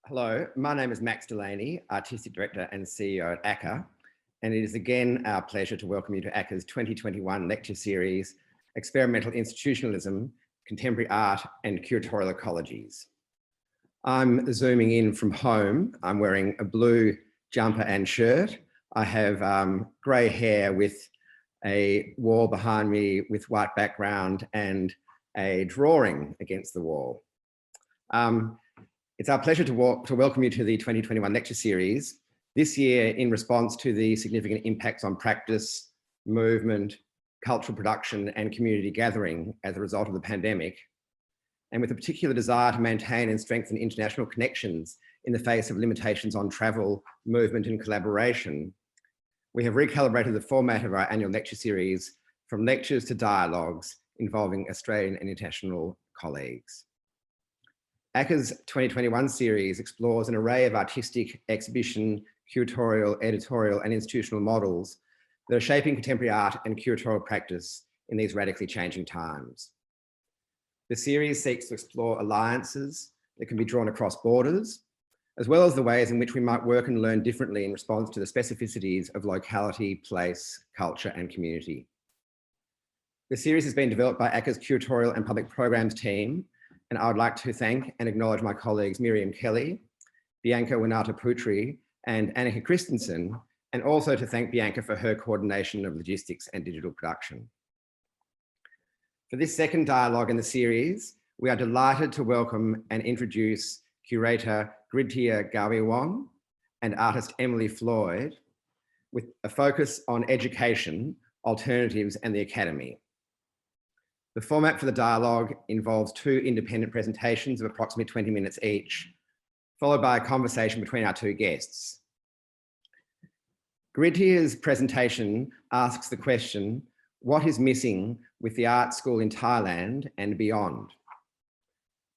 Hello, my name is Max Delany, Artistic Director and CEO at ACCA, and it is again our pleasure to welcome you to ACCA's 2021 lecture series, Experimental Institutionalism, Contemporary Art and Curatorial Ecologies. I'm zooming in from home. I'm wearing a blue jumper and shirt. I have grey hair with a wall behind me with white background and a drawing against the wall. It's our pleasure to welcome you to the 2021 lecture series. This year, in response to the significant impacts on practice, movement, cultural production, and community gathering as a result of the pandemic, and with a particular desire to maintain and strengthen international connections in the face of limitations on travel, movement, and collaboration, we have recalibrated the format of our annual lecture series from lectures to dialogues involving Australian and international colleagues. ACCA's 2021 series explores an array of artistic, exhibition, curatorial, editorial, and institutional models that are shaping contemporary art and curatorial practice in these radically changing times. The series seeks to explore alliances that can be drawn across borders, as well as the ways in which we might work and learn differently in response to the specificities of locality, place, culture, and community. The series has been developed by ACCA's curatorial and public programs team, and I would like to thank and acknowledge my colleagues Miriam Kelly, Bianca Winata-Putri, and Annika Christensen, and also to thank Bianca for her coordination of logistics and digital production. For this second dialogue in the series, we are delighted to welcome and introduce curator Gridthiya Gaweewong and artist Emily Floyd, with a focus on education, alternatives, and the academy. The format for the dialogue involves two independent presentations of approximately 20 minutes each, followed by a conversation between our two guests. Gridthiya's presentation asks the question, what is missing with the art school in Thailand and beyond?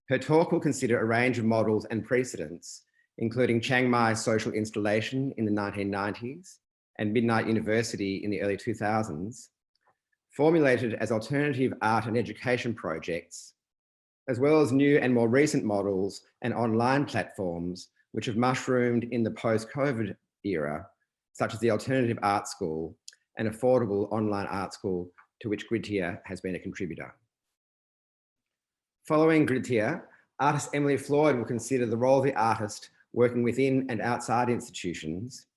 Her talk will consider a range of models and precedents, including Chiang Mai's social installation in the 1990s and Midnight University in the early 2000s, formulated as alternative art and education projects, as well as new and more recent models and online platforms which have mushroomed in the post-COVID era, such as the Alternative Art School, an affordable online art school to which Gridthiya has been a contributor. Following Gridthiya, artist Emily Floyd will consider the role of the artist working within and outside institutions,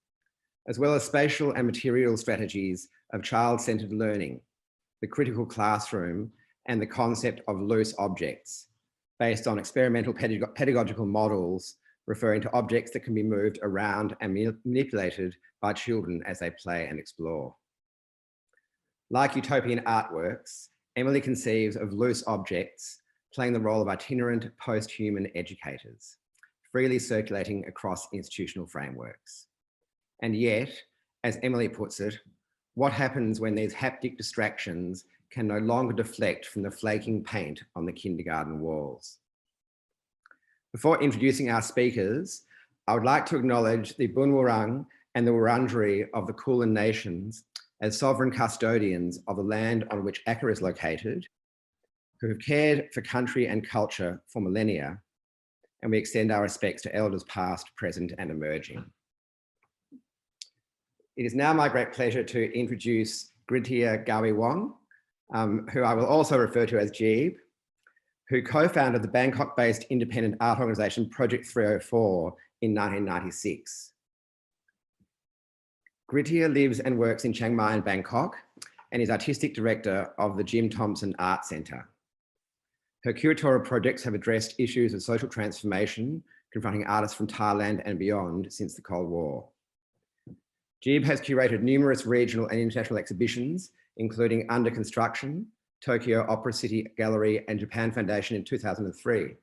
as well as spatial and material strategies of child-centered learning, the critical classroom, and the concept of loose objects, based on experimental pedagogical models referring to objects that can be moved around and manipulated by children as they play and explore. Like utopian artworks, Emily conceives of loose objects playing the role of itinerant post-human educators, freely circulating across institutional frameworks. And yet, as Emily puts it, what happens when these haptic distractions can no longer deflect from the flaking paint on the kindergarten walls? Before introducing our speakers, I would like to acknowledge the Bunwurrung and the Wurundjeri of the Kulin Nations as sovereign custodians of the land on which ACCA is located, who have cared for country and culture for millennia, and we extend our respects to elders past, present, and emerging. It is now my great pleasure to introduce Gridthiya Gaweewong, who I will also refer to as Jeeb, who co-founded the Bangkok-based independent art organisation Project 304 in 1996. Gridthiya lives and works in Chiang Mai and Bangkok and is artistic director of the Jim Thompson Art Centre. Her curatorial projects have addressed issues of social transformation confronting artists from Thailand and beyond since the Cold War. Jeeb has curated numerous regional and international exhibitions, including Under Construction, Tokyo Opera City Gallery, and Japan Foundation in 2003.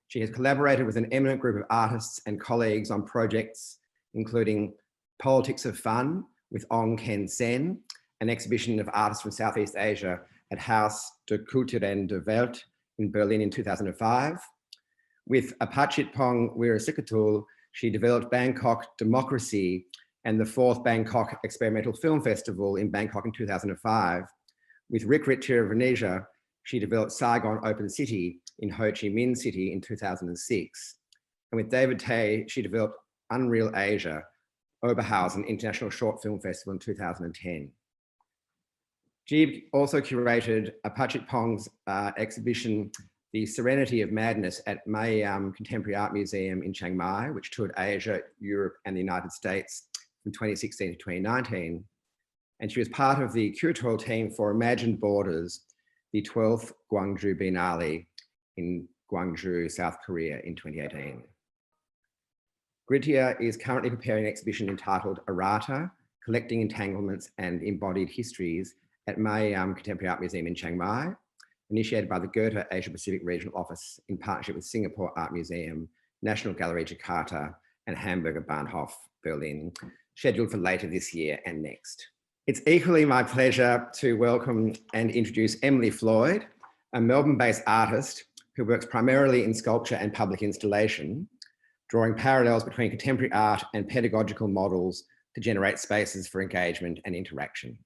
She has collaborated with an eminent group of artists and colleagues on projects, including Politics of Fun with Ong Ken Sen, an exhibition of artists from Southeast Asia at Haus der Kultur und der Welt in Berlin in 2005. With Apachitpong Wirasikatul, she developed Bangkok Democracy and the 4th Bangkok Experimental Film Festival in Bangkok in 2005. With Rikrit Tiravanesia, she developed Saigon Open City in Ho Chi Minh City in 2006. And with David Tay, she developed Unreal Asia, Oberhausen International Short Film Festival in 2010. Jeeb also curated Apachik Pong's exhibition, The Serenity of Madness, at Mayam Contemporary Art Museum in Chiang Mai, which toured Asia, Europe, and the United States from 2016 to 2019. And she was part of the curatorial team for Imagined Borders, the 12th Gwangju Biennale in Gwangju, South Korea in 2018. Gridthiya is currently preparing an exhibition entitled Errata, Collecting Entanglements and Embodied Histories at Mayam Contemporary Art Museum in Chiang Mai, initiated by the Goethe Asia Pacific Regional Office in partnership with Singapore Art Museum, National Gallery Jakarta, and Hamburger Bahnhof Berlin, scheduled for later this year and next. It's equally my pleasure to welcome and introduce Emily Floyd, a Melbourne-based artist who works primarily in sculpture and public installation, drawing parallels between contemporary art and pedagogical models to generate spaces for engagement and interaction.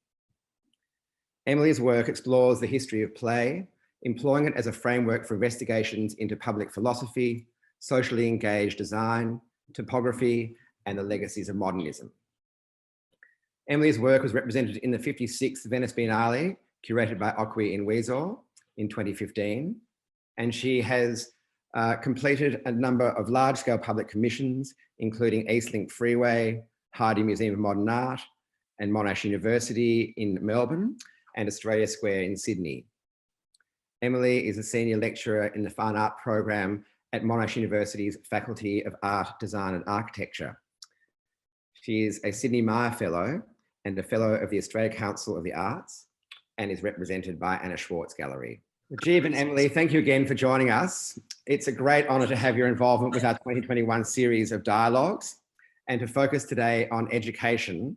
Emily's work explores the history of play, employing it as a framework for investigations into public philosophy, socially engaged design, topography, and the legacies of modernism. Emily's work was represented in the 56th Venice Biennale, curated by Okwi in Weizhou in 2015, and she has completed a number of large-scale public commissions, including Eastlink Freeway, Hardy Museum of Modern Art, and Monash University in Melbourne, and Australia Square in Sydney. Emily is a senior lecturer in the Fine Art program at Monash University's Faculty of Art, Design and Architecture. She is a Sidney Meyer Fellow and a Fellow of the Australia Council of the Arts, and is represented by Anna Schwartz Gallery. Jeeb and Emily, thank you again for joining us. It's a great honour to have your involvement with our 2021 series of dialogues and to focus today on education,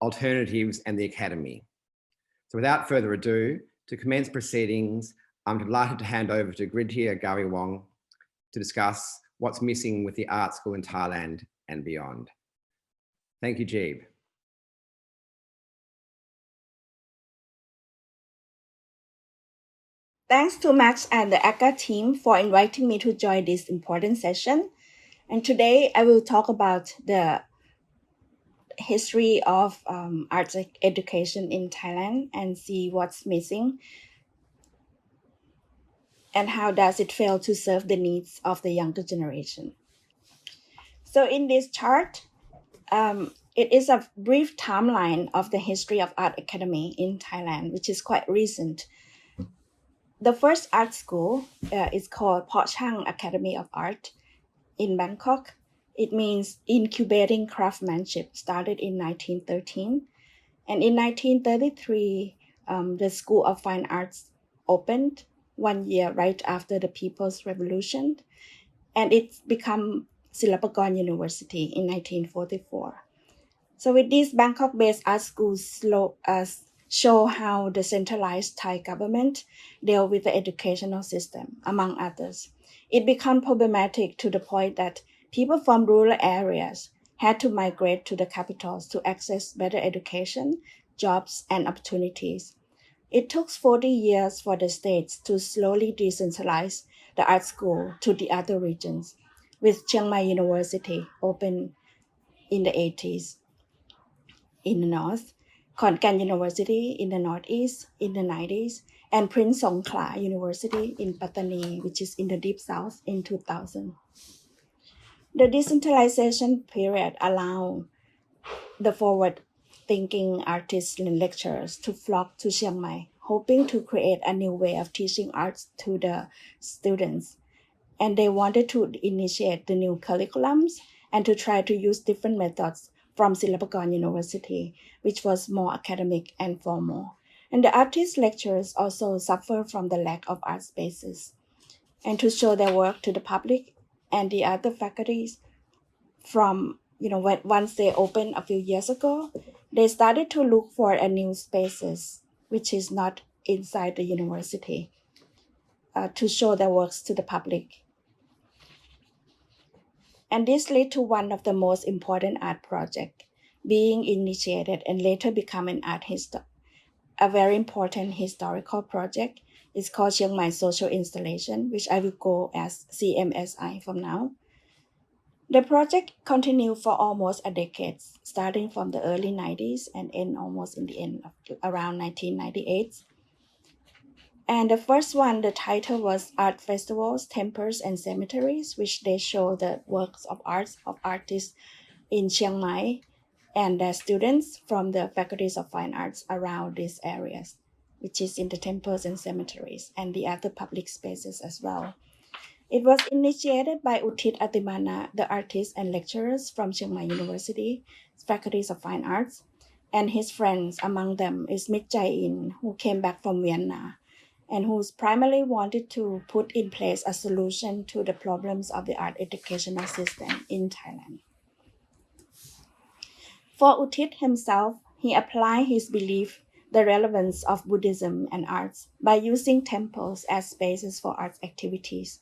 alternatives and the academy. So without further ado, to commence proceedings, I'm delighted to hand over to Gridthiya Gaweewong to discuss what's missing with the art school in Thailand and beyond. Thank you, Jeeb. Thanks to Max and the ACCA team for inviting me to join this important session. And today I will talk about the history of arts education in Thailand and see what's missing and how does it fail to serve the needs of the younger generation. So in this chart, it is a brief timeline of the history of art academy in Thailand, which is quite recent. The first art school is called Paw Chang Academy of Art in Bangkok. It means incubating craftsmanship, started in 1913. And in 1933, the School of Fine Arts opened 1 year right after the People's Revolution. And it's become Silpakorn University in 1944. So with these Bangkok-based art schools show how the centralized Thai government deal with the educational system, among others. It became problematic to the point that people from rural areas had to migrate to the capitals to access better education, jobs, and opportunities. It took 40 years for the states to slowly decentralize the art school to the other regions, with Chiang Mai University open in the 80s in the north, Khon Kaen University in the northeast in the 90s, and Prince Songkhla University in Pattani, which is in the deep south, in 2000. The decentralization period allowed the forward-thinking artists and lecturers to flock to Chiang Mai, hoping to create a new way of teaching arts to the students. And they wanted to initiate the new curriculums and to try to use different methods from Silpakorn University, which was more academic and formal. And the artist lecturers also suffer from the lack of art spaces. And to show their work to the public and the other faculties from, once they opened a few years ago, they started to look for a new spaces, which is not inside the university, to show their works to the public. And this led to one of the most important art projects being initiated and later become an a very important historical project. It's called Chiang Mai Social Installation, which I will go as CMSI from now. The project continued for almost a decade, starting from the early 90s and end almost in the end of around 1998. And the first one, the title was Art Festivals, Temples, and Cemeteries, which they show the works of arts of artists in Chiang Mai and their students from the faculties of fine arts around these areas, which is in the temples and cemeteries and the other public spaces as well. It was initiated by Uthit Atimana, the artist and lecturers from Chiang Mai University, faculties of fine arts, and his friends. Among them is Mit Jae-in, who came back from Vienna and who primarily wanted to put in place a solution to the problems of the art educational system in Thailand. For Uthit himself, he applied his belief the relevance of Buddhism and arts by using temples as spaces for arts activities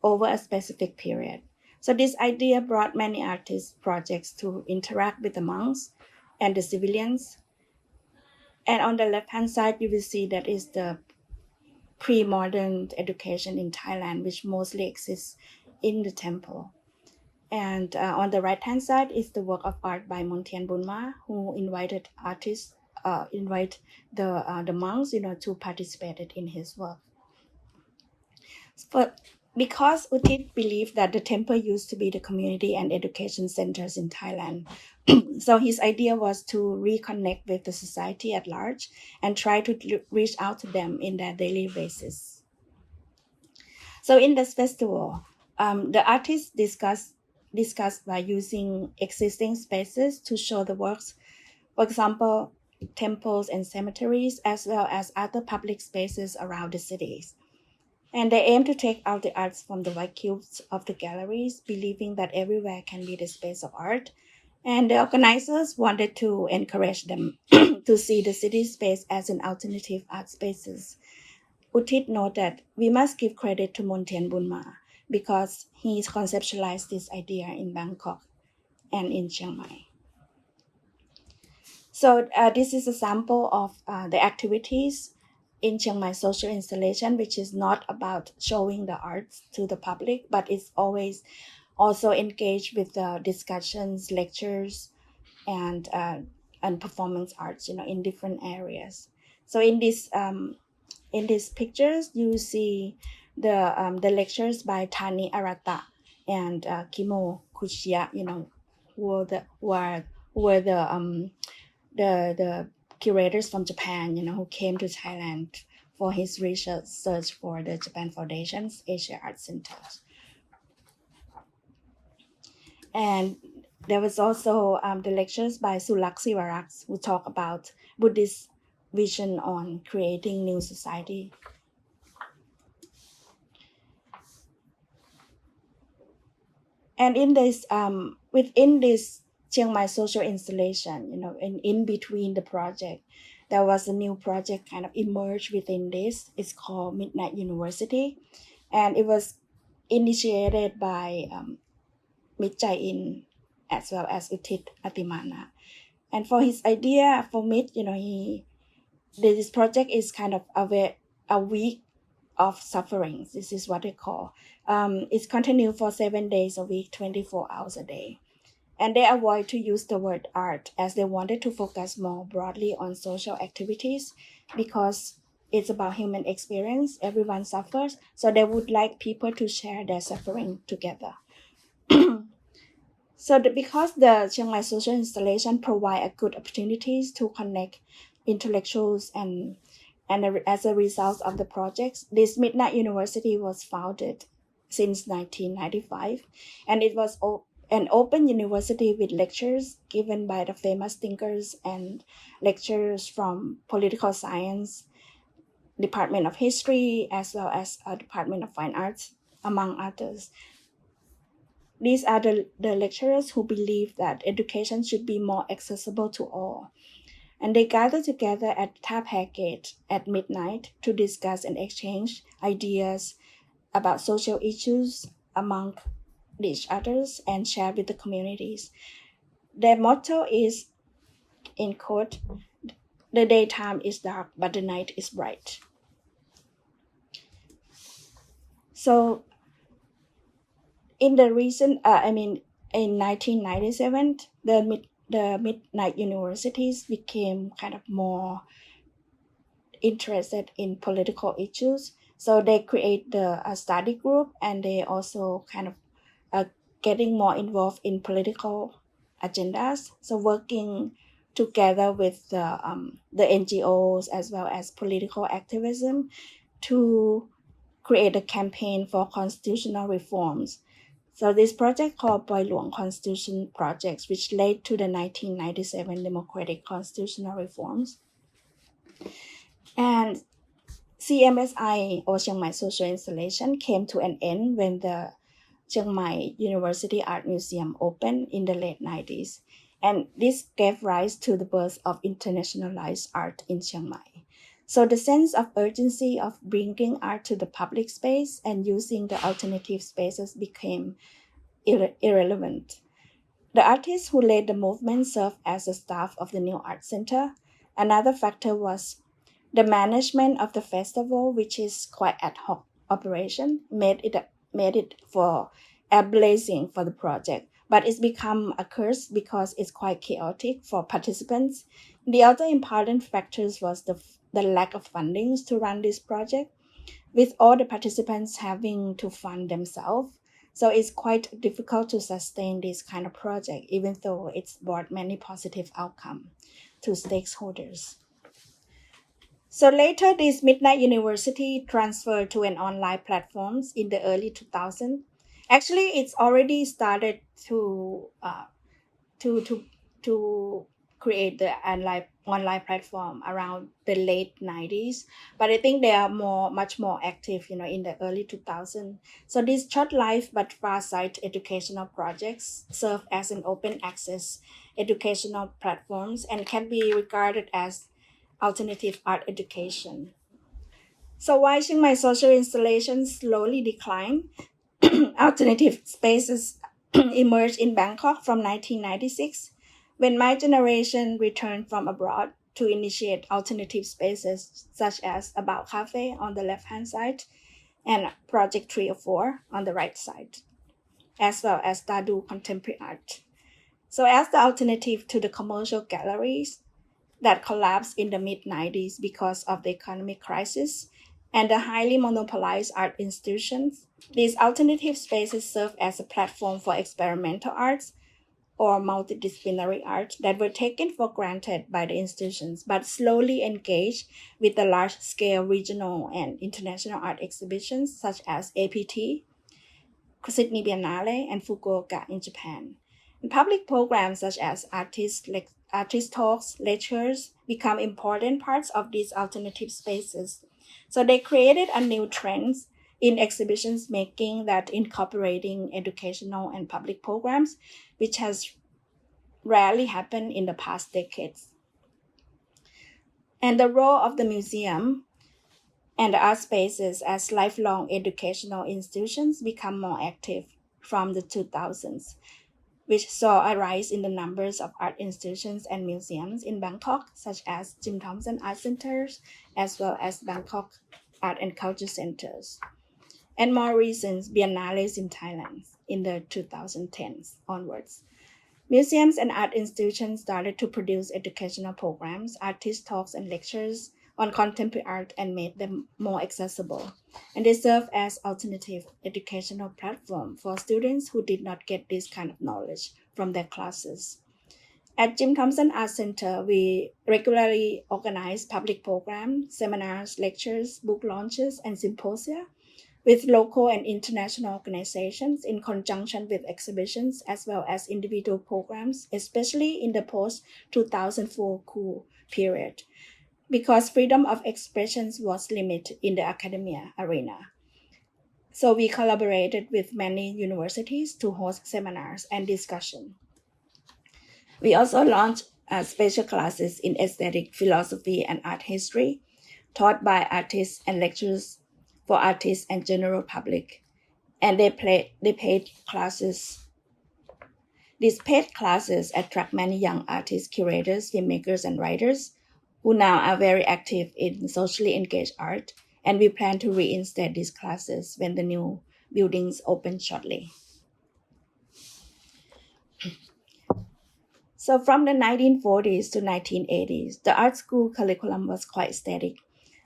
over a specific period. So this idea brought many artists' projects to interact with the monks and the civilians. And on the left-hand side, you will see that is the pre-modern education in Thailand, which mostly exists in the temple. And on the right-hand side is the work of art by Montian Bunma, who invited artists, the monks, to participate in his work. But because Uthit believed that the temple used to be the community and education centers in Thailand, so his idea was to reconnect with the society at large and try to reach out to them in their daily basis. So in this festival, the artists discussed by using existing spaces to show the works, for example, temples and cemeteries, as well as other public spaces around the cities. And they aim to take out the arts from the white cubes of the galleries, believing that everywhere can be the space of art. And the organizers wanted to encourage them to see the city space as an alternative art spaces. Uthit noted that we must give credit to Montian Bunma because he conceptualized this idea in Bangkok and in Chiang Mai. So this is a sample of the activities in Chiang Mai social installation, which is not about showing the arts to the public, but it's always also engaged with the discussions, lectures, and performance arts, in different areas. So in these pictures, you see the lectures by Thani Arata and Kimo Kuchia, who were the curators from Japan, who came to Thailand for his research search for the Japan Foundation's Asia Art Centers. And there was also the lectures by Sulak Sivaraks, who talk about Buddhist vision on creating new society. And in this, within this Chiang Mai social installation, in between the project, there was a new project kind of emerged within this. It's called Midnight University, and it was initiated by Mit Jae-in as well as Uthit Atimana. And for his idea, for Mit, this project is kind of a week of sufferings. This is what they call. It's continued for 7 days a week, 24 hours a day. And they avoid to use the word art as they wanted to focus more broadly on social activities because it's about human experience. Everyone suffers. So they would like people to share their suffering together. So because the Chiang Mai social installation provide a good opportunities to connect intellectuals and as a result of the projects, this Midnight University was founded since 1995, and it was an open university with lectures given by the famous thinkers and lecturers from political science, Department of History, as well as Department of Fine Arts, among others. These are the lecturers who believe that education should be more accessible to all. And they gather together at Thap Hair Gate at midnight to discuss and exchange ideas about social issues among each others and share with the communities. Their motto is, in quote, "The daytime is dark, but the night is bright." So in the recent, in 1997, the Midnight Universities became kind of more interested in political issues. So they create a study group, and they also kind of getting more involved in political agendas. So working together with the NGOs as well as political activism to create a campaign for constitutional reforms. So this project called Poi Luang Constitution Project, which led to the 1997 democratic constitutional reforms. And CMSI, or Chiang Mai Social Installation, came to an end when the Chiang Mai University Art Museum opened in the late 90s. And this gave rise to the birth of internationalized art in Chiang Mai. So the sense of urgency of bringing art to the public space and using the alternative spaces became irrelevant. The artists who led the movement served as the staff of the new art center. Another factor was the management of the festival, which is quite ad hoc operation, made it for ablating for the project. But it's become a curse because it's quite chaotic for participants. The other important factors was the lack of fundings to run this project, with all the participants having to fund themselves. So it's quite difficult to sustain this kind of project, even though it's brought many positive outcomes to stakeholders. So later, this Midnight University transferred to an online platforms in the early 2000s. Actually, it's already started to create the online platform around the late 90s, but I think they are much more active, in the early 2000s. So these short-lived but far-sight educational projects serve as an open access educational platforms and can be regarded as alternative art education. So while Chiang Mai social installations slowly decline, alternative spaces emerged in Bangkok from 1996, when my generation returned from abroad to initiate alternative spaces such as About Cafe on the left-hand side and Project 304 on the right side, as well as Dadu Contemporary Art. So as the alternative to the commercial galleries that collapsed in the mid-90s because of the economic crisis and the highly monopolized art institutions, these alternative spaces serve as a platform for experimental arts or multidisciplinary art that were taken for granted by the institutions, but slowly engaged with the large-scale regional and international art exhibitions such as APT, Sydney Biennale, and Fukuoka in Japan. And public programs such as artist talks, lectures become important parts of these alternative spaces. So they created a new trend in exhibitions making that incorporating educational and public programs, which has rarely happened in the past decades. And the role of the museum and the art spaces as lifelong educational institutions become more active from the 2000s, which saw a rise in the numbers of art institutions and museums in Bangkok, such as Jim Thompson Art Centers, as well as Bangkok Art and Culture Centers. And more recent, biennales in Thailand in the 2010s onwards. Museums and art institutions started to produce educational programs, artist talks, and lectures on contemporary art and made them more accessible. And they serve as alternative educational platform for students who did not get this kind of knowledge from their classes. At Jim Thompson Art Center, we regularly organize public programs, seminars, lectures, book launches, and symposia with local and international organizations in conjunction with exhibitions as well as individual programs, especially in the post-2004 coup period, because freedom of expression was limited in the academia arena. So we collaborated with many universities to host seminars and discussion. We also launched special classes in aesthetic philosophy and art history, taught by artists and lecturers for artists and general public. And they paid classes. These paid classes attract many young artists, curators, filmmakers, and writers who now are very active in socially engaged art. And we plan to reinstate these classes when the new buildings open shortly. So from the 1940s to 1980s, the art school curriculum was quite static,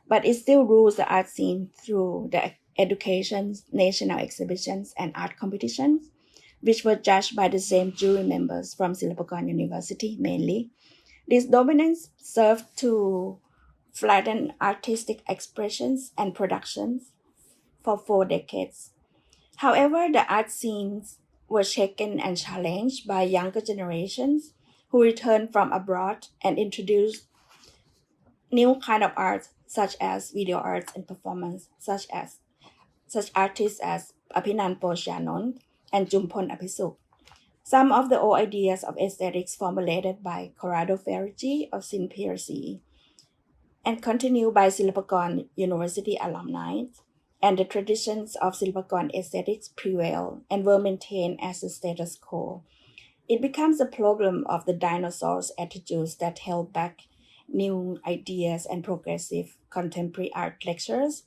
but it still rules the art scene through the educations, national exhibitions, and art competitions, which were judged by the same jury members from Silpakorn University mainly. This dominance served to flatten artistic expressions and productions for 4 decades. However, the art scenes were shaken and challenged by younger generations who returned from abroad and introduced new kind of art such as video arts and performance, such artists as Aphinan Posyanont and Jumpon Apisuk. Some of the old ideas of aesthetics formulated by Corrado Ferrucci or Sin Piercy and continued by Silpakorn University alumni, and the traditions of Silpakorn aesthetics prevail and were maintained as a status quo. It becomes a problem of the dinosaurs' attitudes that held back new ideas and progressive contemporary art lectures.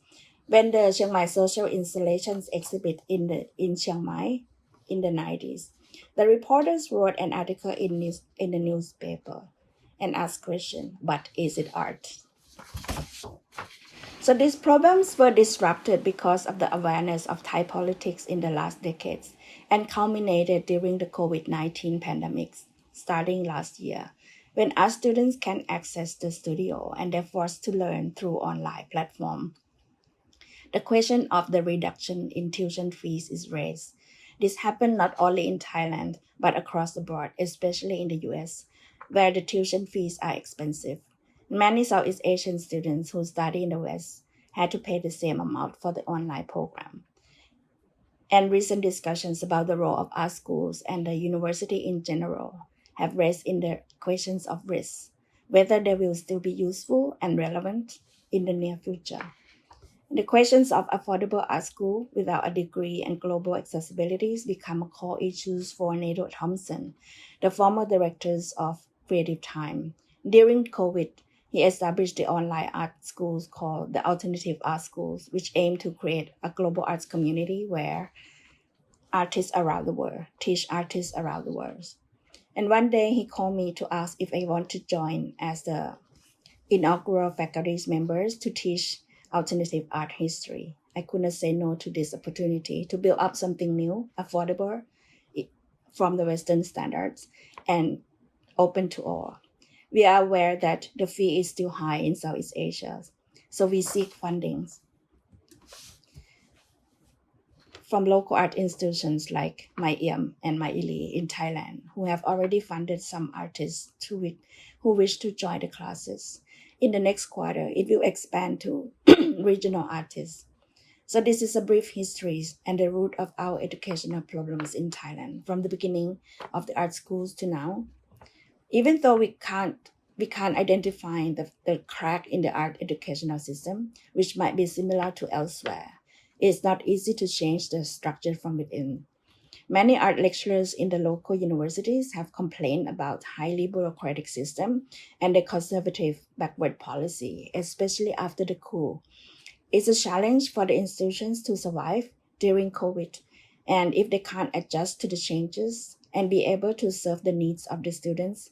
When the Chiang Mai social installations exhibit in Chiang Mai in the 90s, the reporters wrote an article in the newspaper and asked question, but is it art? So these problems were disrupted because of the awareness of Thai politics in the last decades and culminated during the COVID-19 pandemic starting last year, when art students can access the studio and they're forced to learn through online platform. The question of the reduction in tuition fees is raised. This happened not only in Thailand, but across the board, especially in the US, where the tuition fees are expensive. Many Southeast Asian students who study in the West had to pay the same amount for the online program. And recent discussions about the role of art schools and the university in general have raised in the questions of risk, whether they will still be useful and relevant in the near future. The questions of affordable art school without a degree and global accessibilities become core issues for Nato Thompson, the former director of Creative Time. During COVID, he established the online art schools called the Alternative Art Schools, which aim to create a global arts community where artists around the world teach artists around the world. And one day he called me to ask if I want to join as the inaugural faculty members to teach alternative art history. I couldn't say no to this opportunity to build up something new, affordable from the Western standards, and open to all. We are aware that the fee is still high in Southeast Asia, so we seek fundings from local art institutions like MyIM and MyIli in Thailand, who have already funded some artists who wish to join the classes. In the next quarter, it will expand to regional artists. So this is a brief history and the root of our educational problems in Thailand from the beginning of the art schools to now. Even though we can't identify the crack in the art educational system, which might be similar to elsewhere, it's not easy to change the structure from within. Many art lecturers in the local universities have complained about highly bureaucratic system and the conservative backward policy, especially after the coup. It's a challenge for the institutions to survive during COVID, and if they can't adjust to the changes and be able to serve the needs of the students,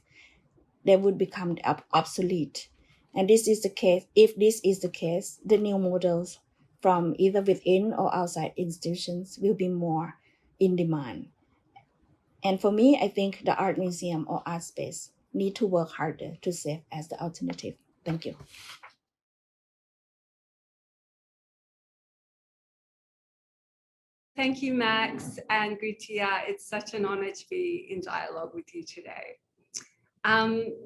they would become obsolete. And this is the case. If this is the case, the new models from either within or outside institutions will be more in demand. And for me, I think the art museum or art space need to work harder to serve as the alternative. Thank you. Thank you, Max and Gridthiya. It's such an honor to be in dialogue with you today.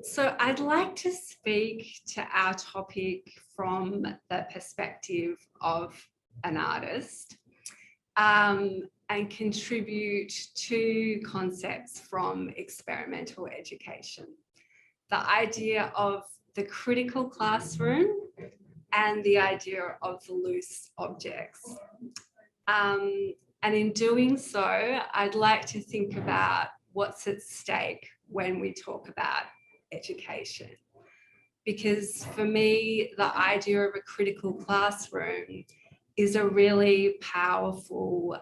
So I'd like to speak to our topic from the perspective of an artist and contribute two concepts from experimental education. The idea of the critical classroom and the idea of the loose objects. And in doing so, I'd like to think about what's at stake when we talk about education. Because for me, the idea of a critical classroom is a really powerful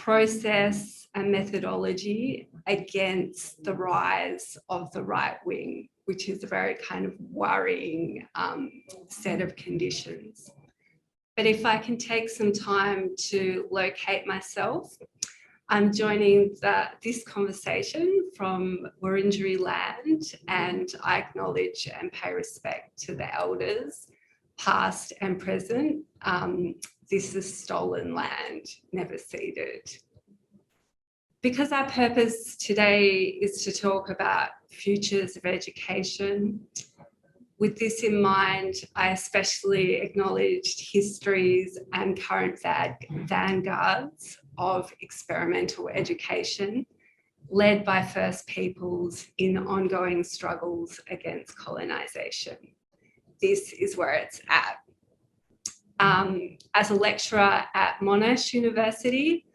process and methodology against the rise of the right wing, which is a very kind of worrying set of conditions. But if I can take some time to locate myself, I'm joining this conversation from Wurundjeri land, and I acknowledge and pay respect to the elders, past and present. This is stolen land, never ceded. Because our purpose today is to talk about futures of education, with this in mind, I especially acknowledged histories and current vanguards of experimental education, led by First Peoples in ongoing struggles against colonisation. This is where it's at. As a lecturer at Monash University,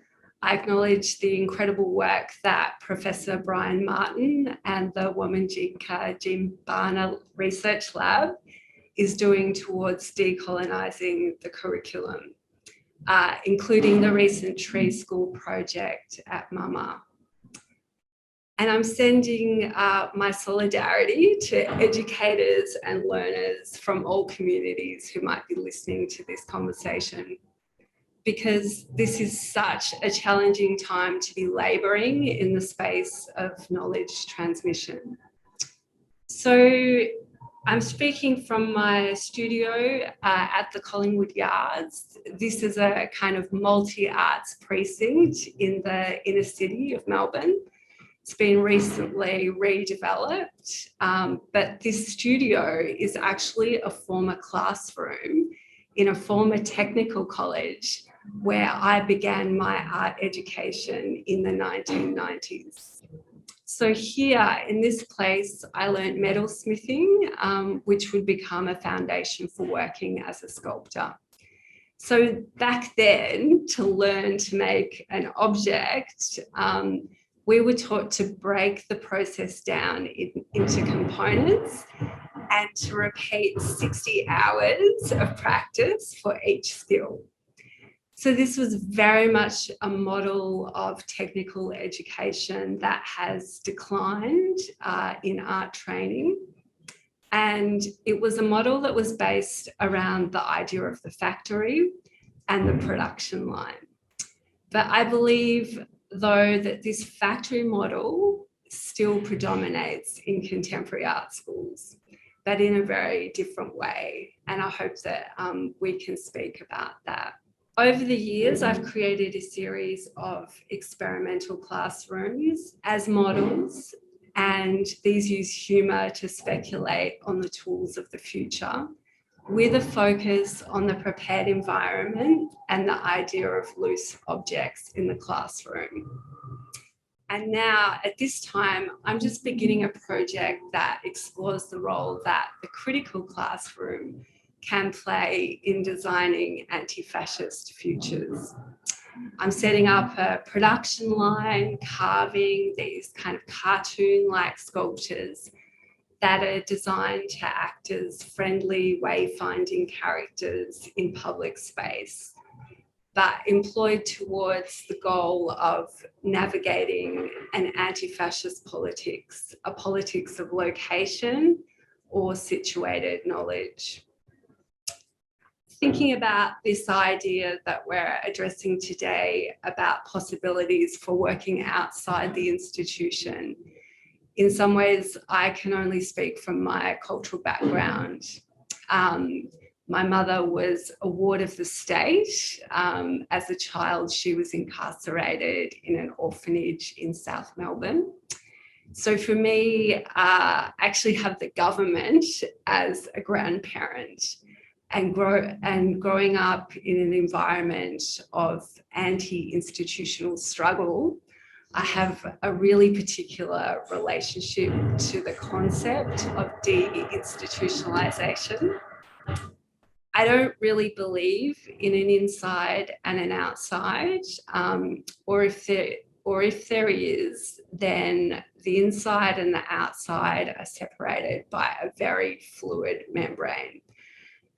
I acknowledge the incredible work that Professor Brian Martin and the Wominjinka Jimbana Research Lab is doing towards decolonising the curriculum, including the recent Tree School project at Mama. And I'm sending my solidarity to educators and learners from all communities who might be listening to this conversation, because this is such a challenging time to be labouring in the space of knowledge transmission. So I'm speaking from my studio at the Collingwood Yards. This is a kind of multi-arts precinct in the inner city of Melbourne. It's been recently redeveloped, but this studio is actually a former classroom in a former technical college where I began my art education in the 1990s. So here in this place, I learned metalsmithing, which would become a foundation for working as a sculptor. So back then, to learn to make an object, we were taught to break the process down into components and to repeat 60 hours of practice for each skill. So this was very much a model of technical education that has declined in art training. And it was a model that was based around the idea of the factory and the production line. But I believe, though, that this factory model still predominates in contemporary art schools, but in a very different way. And I hope that we can speak about that. Over the years, I've created a series of experimental classrooms as models, and these use humour to speculate on the tools of the future, with a focus on the prepared environment and the idea of loose objects in the classroom. And now, at this time, I'm just beginning a project that explores the role that the critical classroom can play in designing anti-fascist futures. I'm setting up a production line, carving these kind of cartoon-like sculptures that are designed to act as friendly wayfinding characters in public space, but employed towards the goal of navigating an anti-fascist politics, a politics of location or situated knowledge. Thinking about this idea that we're addressing today about possibilities for working outside the institution, in some ways, I can only speak from my cultural background. My mother was a ward of the state. As a child, she was incarcerated in an orphanage in South Melbourne. So for me, I actually have the government as a grandparent, and growing up in an environment of anti-institutional struggle, I have a really particular relationship to the concept of de-institutionalisation. I don't really believe in an inside and an outside, or if there is, then the inside and the outside are separated by a very fluid membrane.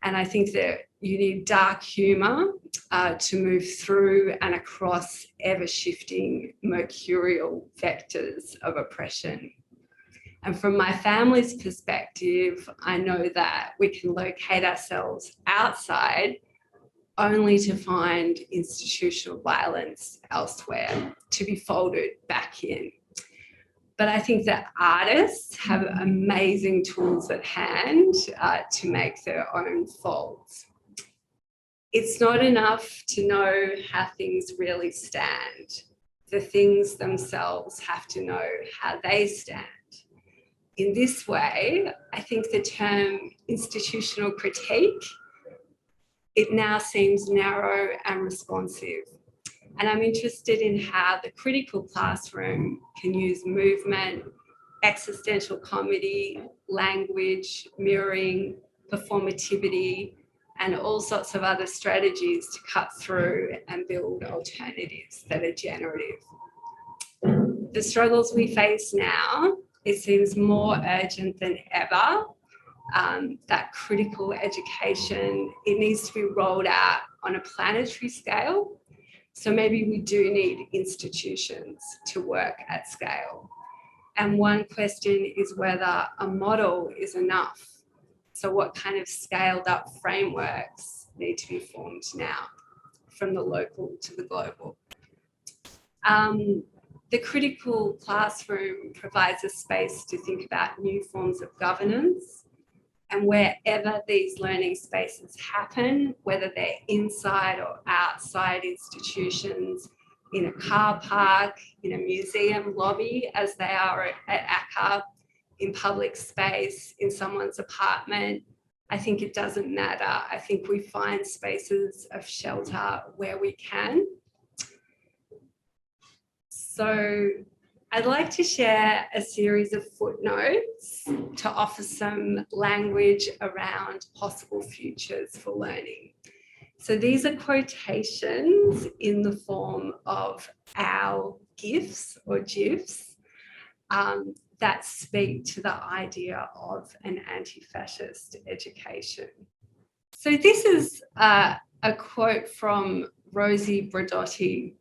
And I think that you need dark humour to move through and across ever-shifting mercurial vectors of oppression. And from my family's perspective, I know that we can locate ourselves outside only to find institutional violence elsewhere, to be folded back in. But I think that artists have amazing tools at hand to make their own folds. It's not enough to know how things really stand. The things themselves have to know how they stand. In this way, I think the term institutional critique, it now seems narrow and responsive. And I'm interested in how the critical classroom can use movement, existential comedy, language, mirroring, performativity, and all sorts of other strategies to cut through and build alternatives that are generative. The struggles we face now, it seems more urgent than ever. That critical education, it needs to be rolled out on a planetary scale. So maybe we do need institutions to work at scale. And one question is whether a model is enough. So what kind of scaled up frameworks need to be formed now, from the local to the global? The critical classroom provides a space to think about new forms of governance, and wherever these learning spaces happen, whether they're inside or outside institutions, in a car park, in a museum lobby, as they are at ACCA, in public space, in someone's apartment, I think it doesn't matter. I think we find spaces of shelter where we can. So I'd like to share a series of footnotes to offer some language around possible futures for learning. So these are quotations in the form of our GIFs or GIFs that speak to the idea of an anti-fascist education. So this is a quote from Rosie Bradotti.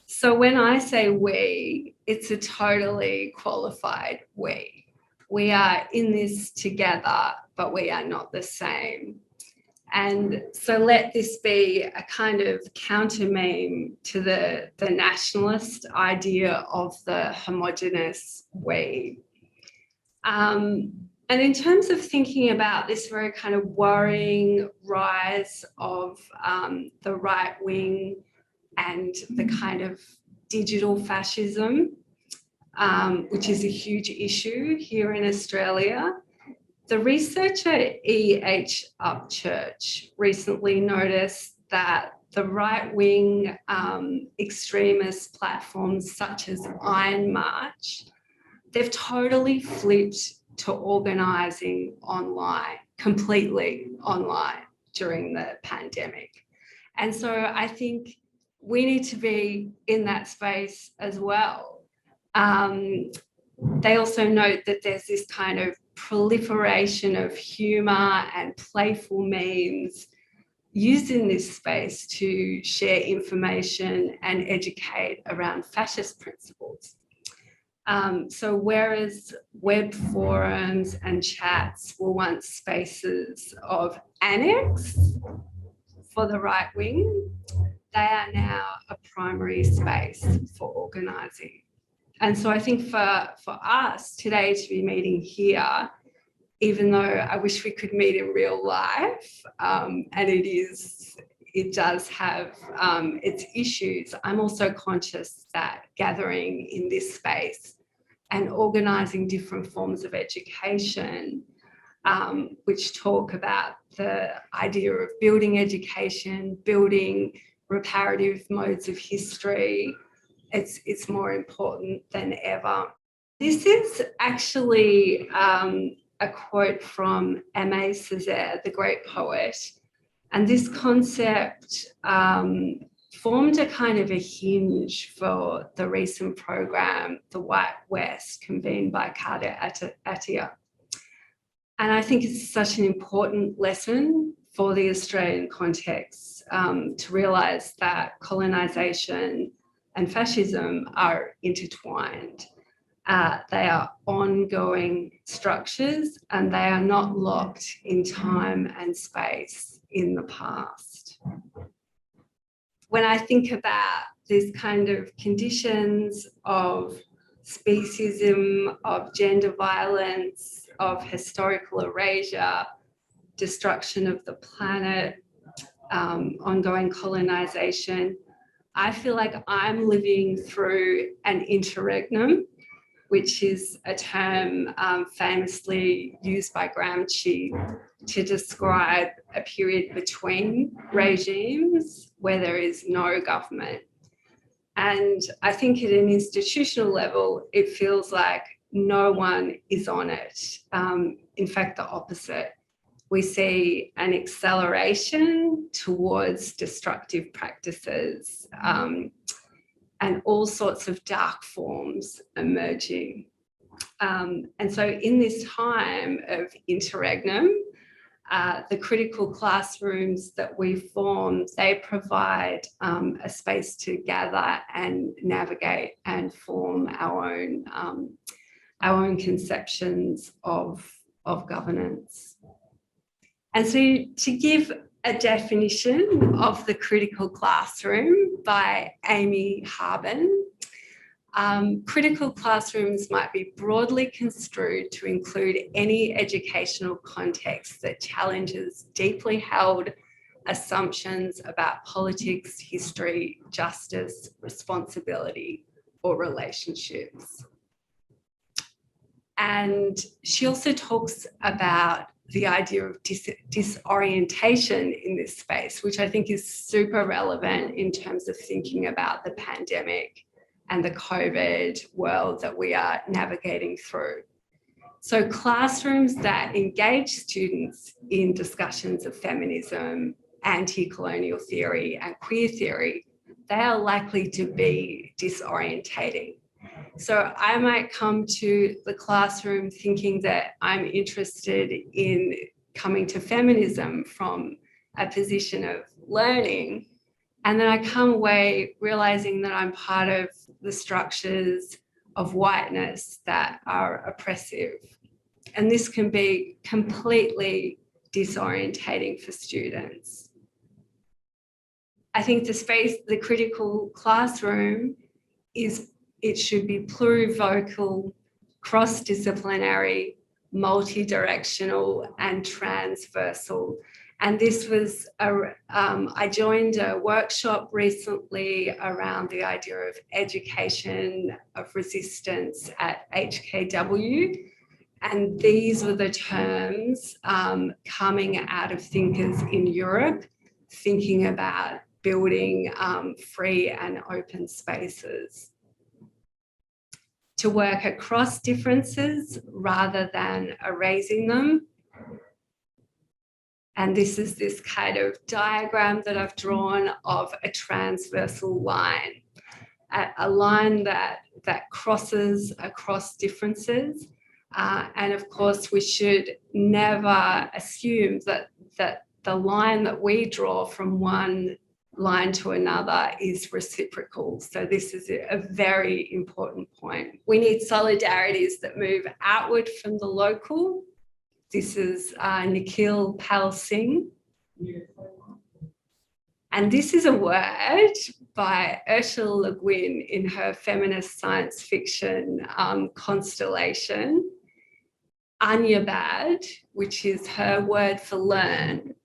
So when I say we, it's a totally qualified we. We are in this together, but we are not the same. And so let this be a kind of counter meme to the nationalist idea of the homogenous we. And in terms of thinking about this very kind of worrying rise of the right wing and the kind of digital fascism, which is a huge issue here in Australia, the researcher E.H. Upchurch recently noticed that the right-wing extremist platforms such as Iron March, they've totally flipped to organising online, completely online during the pandemic. And so I think we need to be in that space as well. They also note that there's this kind of proliferation of humour and playful memes used in this space to share information and educate around fascist principles. So whereas web forums and chats were once spaces of annex for the right wing, they are now a primary space for organising. And so I think for us today to be meeting here, even though I wish we could meet in real life, and it does have its issues, I'm also conscious that gathering in this space and organising different forms of education, which talk about the idea of building education, building reparative modes of history, it's more important than ever. This is actually a quote from Aimé Césaire, the great poet, and this concept formed a kind of a hinge for the recent program, The White West, convened by Carter Attia. And I think it's such an important lesson for the Australian context to realise that colonisation and fascism are intertwined. They are ongoing structures and they are not locked in time and space in the past. When I think about this kind of conditions of speciesism, of gender violence, of historical erasure, destruction of the planet, ongoing colonisation, I feel like I'm living through an interregnum, which is a term famously used by Gramsci to describe a period between regimes where there is no government. And I think at an institutional level, it feels like no one is on it. In fact, the opposite. We see an acceleration towards destructive practices and all sorts of dark forms emerging. And so in this time of interregnum, the critical classrooms that we form, they provide a space to gather and navigate and form our own conceptions of governance. And so to give a definition of the critical classroom by Amy Harbin, critical classrooms might be broadly construed to include any educational context that challenges deeply held assumptions about politics, history, justice, responsibility, or relationships. And she also talks about the idea of disorientation in this space, which I think is super relevant in terms of thinking about the pandemic and the COVID world that we are navigating through. So classrooms that engage students in discussions of feminism, anti-colonial theory and queer theory, they are likely to be disorientating. So I might come to the classroom thinking that I'm interested in coming to feminism from a position of learning, and then I come away realizing that I'm part of the structures of whiteness that are oppressive. And this can be completely disorientating for students. I think the critical classroom it should be plurivocal, cross-disciplinary, multi-directional and transversal. And this was, I joined a workshop recently around the idea of education of resistance at HKW. And these were the terms coming out of thinkers in Europe, thinking about building free and open spaces. To work across differences rather than erasing them. And this is this kind of diagram that I've drawn of a transversal line, a line that crosses across differences. And of course, we should never assume that the line that we draw from one line to another is reciprocal. So this is a very important point. We need solidarities that move outward from the local. This is Nikhil Pal Singh. And this is a word by Ursula Le Guin in her feminist science fiction Constellation. Anyabad, which is her word for learning,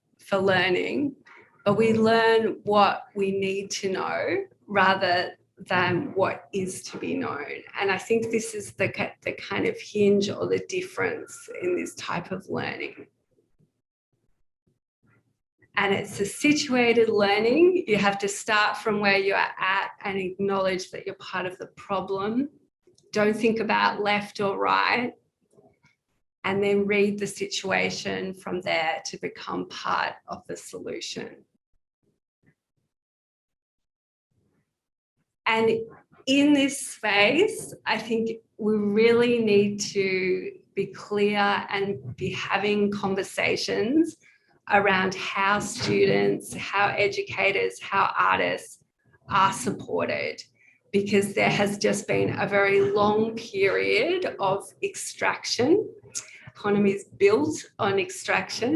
but we learn what we need to know rather than what is to be known. And I think this is the kind of hinge or the difference in this type of learning. And it's a situated learning. You have to start from where you are at and acknowledge that you're part of the problem. Don't think about left or right. And then read the situation from there to become part of the solution. And in this space, I think we really need to be clear and be having conversations around how students, how educators, how artists are supported, because there has just been a very long period of extraction. Economy is built on extraction.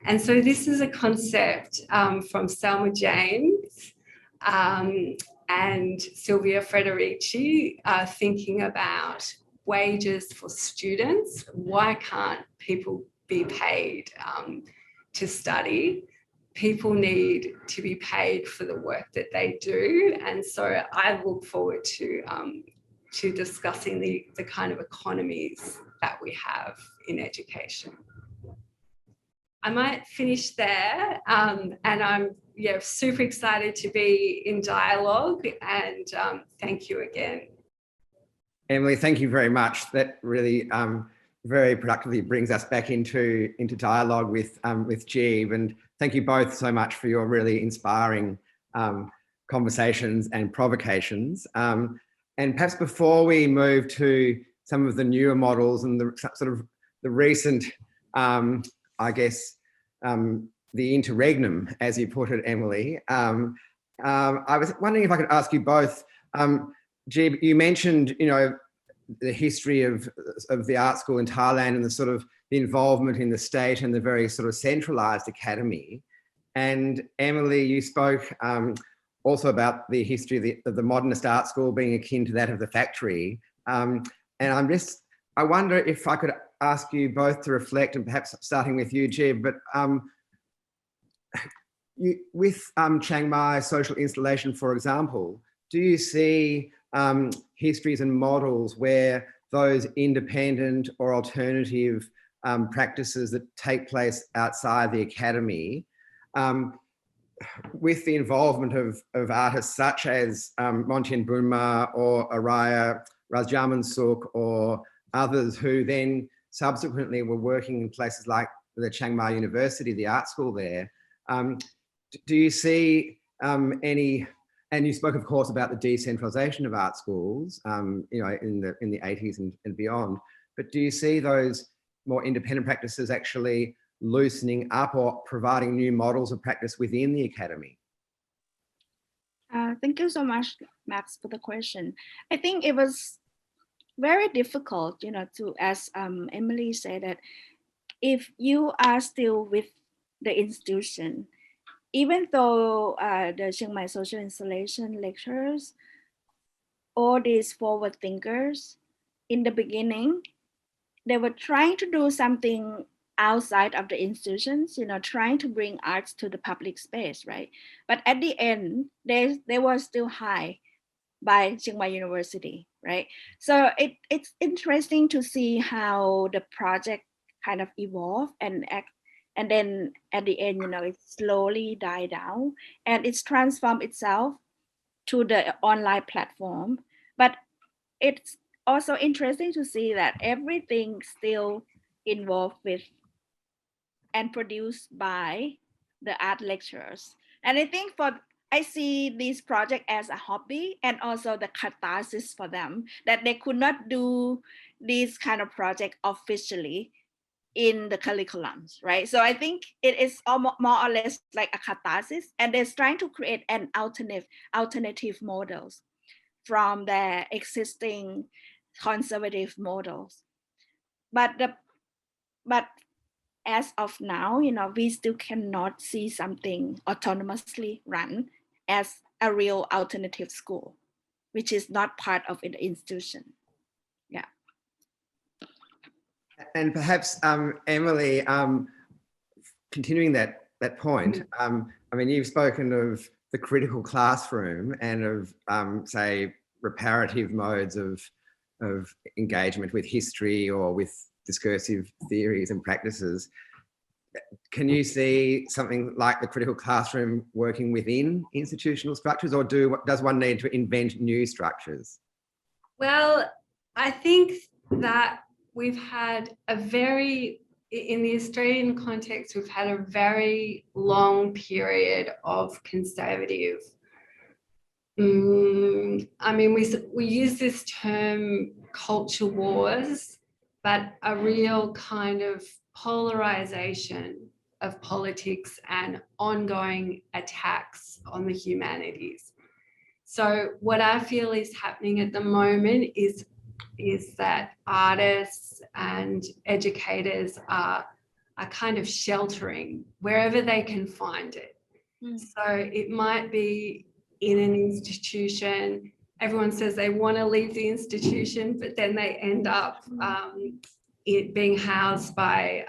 And so this is a concept from Selma James and Silvia Federici thinking about wages for students. Why can't people be paid to study? People need to be paid for the work that they do. And so I look forward to discussing the kind of economies that we have in education. I might finish there, and I'm super excited to be in dialogue, and thank you again. Emily, thank you very much. That really very productively brings us back into dialogue with Jeeb, and thank you both so much for your really inspiring conversations and provocations. And perhaps before we move to some of the newer models and the sort of the recent, I guess, the interregnum, as you put it, Emily, I was wondering if I could ask you both, Jeeb, you mentioned, the history of the art school in Thailand and the sort of the involvement in the state and the very sort of centralized academy. And Emily, you spoke also about the history of the modernist art school being akin to that of the factory. And I wonder if I could ask you both to reflect, and perhaps starting with you, Jeeb, but with Chiang Mai social installation, for example, do you see histories and models where those independent or alternative practices that take place outside the academy, with the involvement of artists such as Montien Bunma or Araya Rajamansuk or others who then subsequently were working in places like the Chiang Mai University, the art school there. Do you see any, and you spoke of course about the decentralization of art schools, in the 80s and beyond, but do you see those more independent practices actually loosening up or providing new models of practice within the academy? Thank you so much, Max, for the question. I think it was very difficult, to, as Emily said, that if you are still with the institution, even though the Chiang Mai social installation lecturers, all these forward thinkers, in the beginning, they were trying to do something outside of the institutions, trying to bring arts to the public space, right? But at the end, they were still hired by Chiang Mai University, right? So it's interesting to see how the project kind of evolved and then at the end, it slowly died down and it's transformed itself to the online platform. But it's also interesting to see that everything still involved with and produced by the art lecturers. And I think I see this project as a hobby and also the catharsis for them, that they could not do this kind of project officially in the curriculums, right? So I think it is almost more or less like a catharsis, and they're trying to create an alternative models from their existing conservative models. But as of now, we still cannot see something autonomously run as a real alternative school, which is not part of an institution. Yeah. And perhaps, Emily, continuing that point, you've spoken of the critical classroom and of, say, reparative modes of engagement with history or with discursive theories and practices. Can you see something like the critical classroom working within institutional structures, or does one need to invent new structures? Well, I think that we've had in the Australian context, we've had a very long period of conservative. We use this term culture wars, but a real kind of polarization of politics and ongoing attacks on the humanities. So what I feel is happening at the moment is that artists and educators are kind of sheltering wherever they can find it. So it might be in an institution. Everyone says they want to leave the institution, but then they end up being housed by,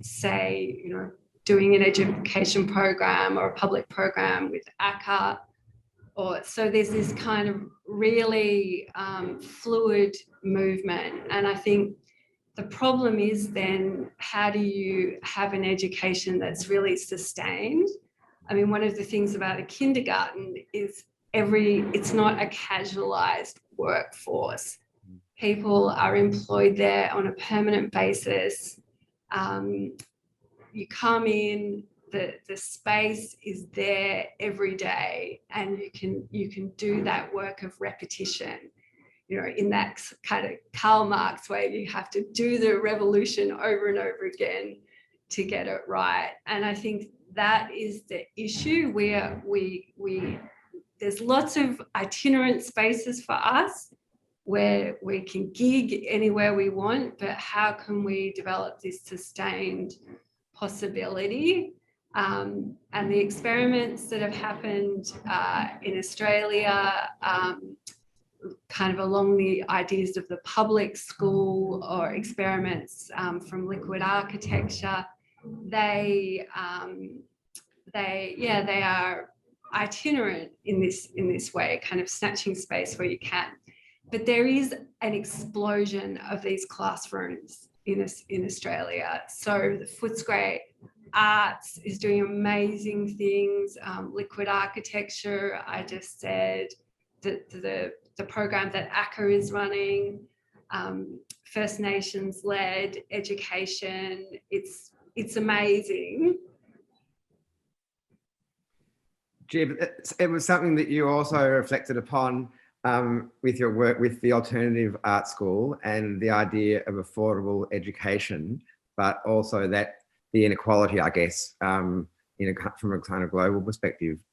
say, you know, doing an education program or a public program with ACCA. So there's this kind of really fluid movement. And I think the problem is then, how do you have an education that's really sustained? I mean, one of the things about a kindergarten is it's not a casualised workforce. People are employed there on a permanent basis. You come in, the space is there every day, and you can do that work of repetition. You know, in that kind of Karl Marx way, you have to do the revolution over and over again to get it right. And I think that is the issue, where there's lots of itinerant spaces for us where we can gig anywhere we want, but how can we develop this sustained possibility? And the experiments that have happened in Australia, kind of along the ideas of the public school, or experiments from liquid architecture, they are itinerant in this way, kind of snatching space where you can. But there is an explosion of these classrooms in Australia. So the Footscray Arts is doing amazing things. Liquid architecture, I just said, the program that ACCA is running, First Nations led education. It's amazing. Jib, it was something that you also reflected upon with your work with the Alternative Art School, and the idea of affordable education, but also that the inequality, I guess, from a kind of global perspective.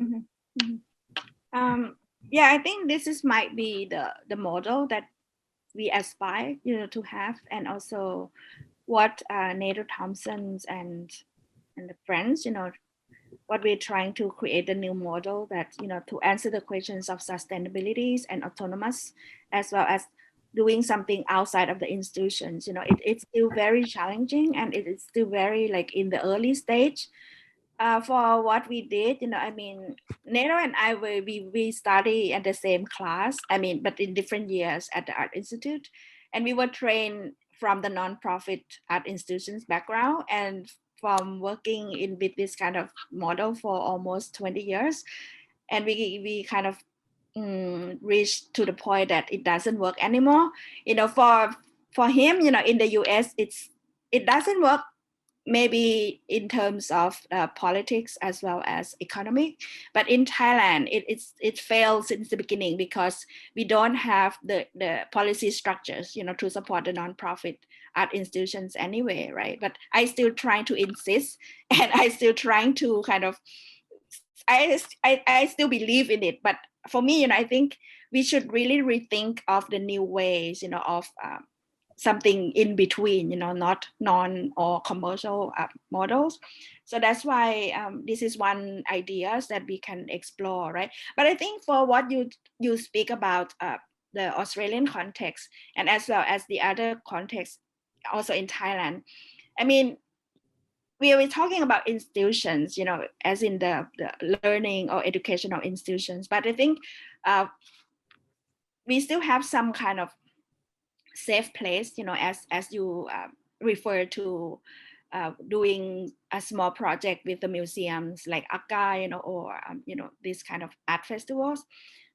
Mm-hmm. Mm-hmm. Yeah, I think this might be the model that we aspire, to have, and also what Nato Thompson's and the friends, what we're trying to create a new model that, to answer the questions of sustainability and autonomous, as well as doing something outside of the institutions. It's still very challenging, and it is still very like in the early stage. For what we did, Nato and I, we study at the same class, but in different years at the Art Institute. And we were trained from the nonprofit art institutions background, and from working with this kind of model for almost 20 years. And we kind of reached to the point that it doesn't work anymore. For him, in the US, it doesn't work, maybe in terms of politics as well as economy, but in Thailand it failed since the beginning, because we don't have the policy structures to support the nonprofit art institutions anyway, right? But I still trying to insist, and I still trying to kind of I still believe in it. But for me, I think we should really rethink of the new ways, of something in between, not non or commercial models. So that's why this is one ideas that we can explore, right? But I think for what you speak about the Australian context, and as well as the other context also in Thailand, we are talking about institutions, as in the learning or educational institutions. But I think we still have some kind of safe place, as you refer to doing a small project with the museums like ACCA, or this kind of art festivals.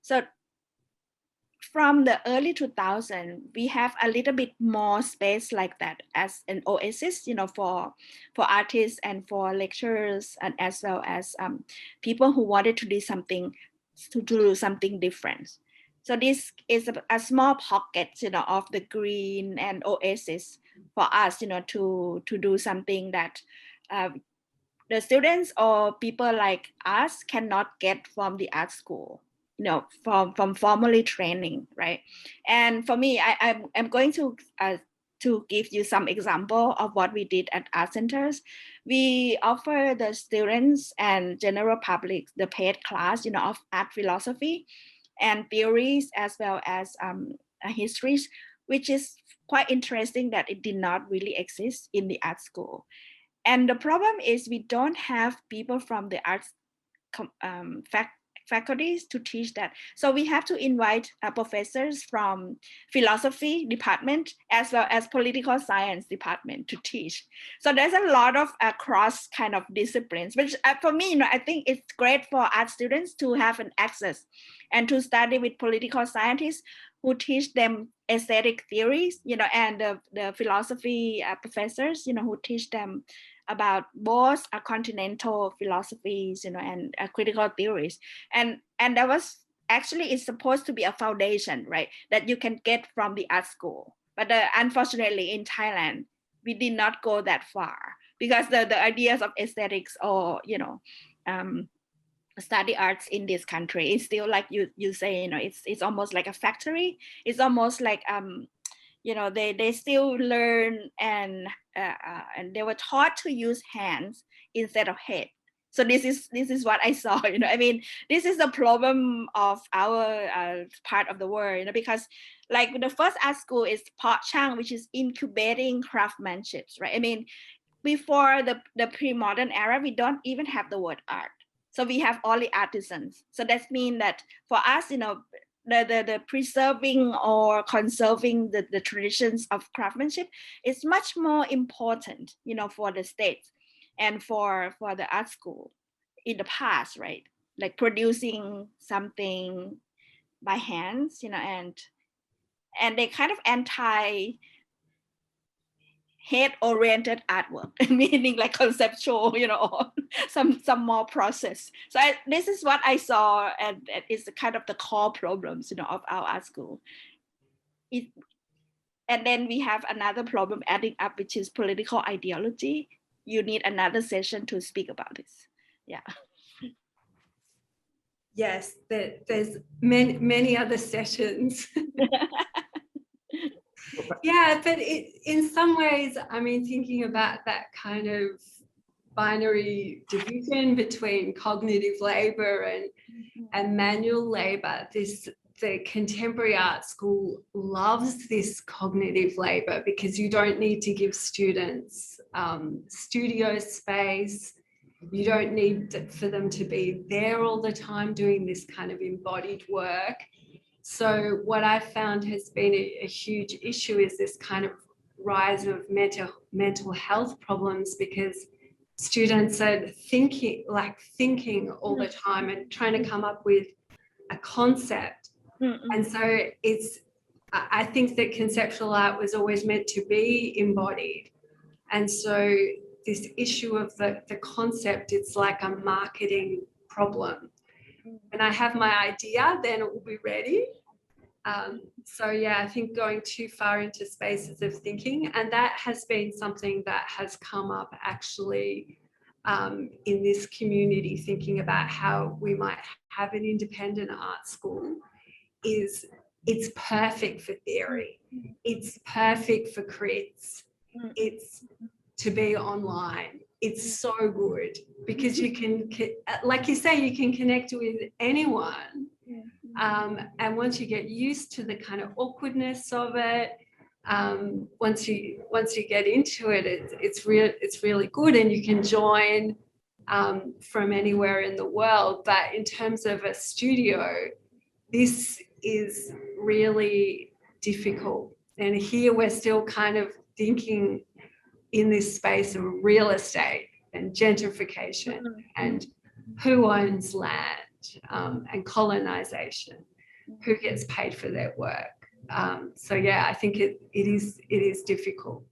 So from the early 2000s, we have a little bit more space like that as an oasis, for artists and for lecturers, and as well as people who wanted to do something different. So this is a small pocket, of the green and oasis for us, to do something that the students or people like us cannot get from the art school, from formally training, right? And for me, I'm going to give you some example of what we did at art centers. We offer the students and general public the paid class, of art philosophy and theories, as well as histories, which is quite interesting that it did not really exist in the art school. And the problem is we don't have people from the arts faculties to teach that. So we have to invite professors from philosophy department as well as political science department to teach. So there's a lot of cross kind of disciplines, which for me, I think it's great for art students to have an access and to study with political scientists who teach them aesthetic theories, and the philosophy professors, who teach them about both continental philosophies, and critical theories. And that was actually, it's supposed to be a foundation, right, that you can get from the art school. But unfortunately in Thailand, we did not go that far, because the ideas of aesthetics or, study arts in this country is still like you say, it's almost like a factory. It's almost like they still learn and they were taught to use hands instead of head. So this is what I saw. This is the problem of our part of the world. Because like the first art school is Pot Chang, which is incubating craftsmanship, right? Before the pre-modern era, we don't even have the word art. So we have only artisans. So that means that for us, the preserving or conserving the traditions of craftsmanship is much more important, for the state and for the art school in the past, right? Like producing something by hands, and they kind of anti head-oriented artwork, meaning like conceptual, some more process. So this is what I saw, and it's kind of the core problems, of our art school. And then we have another problem adding up, which is political ideology. You need another session to speak about this. Yeah. Yes, there's many other sessions. Yeah, but in some ways, thinking about that kind of binary division between cognitive labor and manual labor, the contemporary art school loves this cognitive labor, because you don't need to give students studio space. You don't need for them to be there all the time doing this kind of embodied work. So what I found has been a huge issue is this kind of rise of mental health problems, because students are thinking all the time and trying to come up with a concept. And so I think that conceptual art was always meant to be embodied. And so this issue of the concept, it's like a marketing problem. When I have my idea, then it will be ready. So yeah, I think going too far into spaces of thinking, and that has been something that has come up actually in this community, thinking about how we might have an independent art school, is it's perfect for theory. It's perfect for crits. It's to be online. It's so good because you can, like you say, you can connect with anyone. And once you get used to the kind of awkwardness of it, once you get into it, it's really good, and you can join from anywhere in the world. But in terms of a studio, this is really difficult. And here we're still kind of thinking in this space of real estate and gentrification and who owns land and colonization, who gets paid for their work. So yeah, I think it is difficult.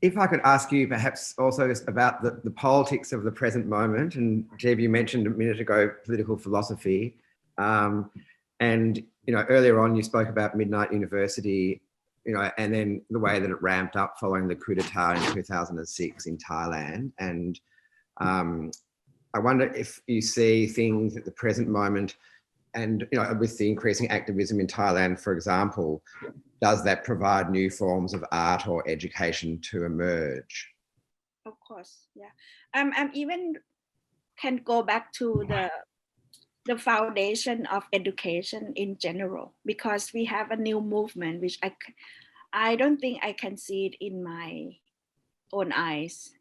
If I could ask you perhaps also about the politics of the present moment, and Jeb, you mentioned a minute ago political philosophy. And, earlier on you spoke about Midnight University, and then the way that it ramped up following the coup d'etat in 2006 in Thailand. And I wonder if you see things at the present moment and, with the increasing activism in Thailand, for example, does that provide new forms of art or education to emerge? Of course, yeah. I'm even can go back to the foundation of education in general, because we have a new movement which I don't think I can see it in my own eyes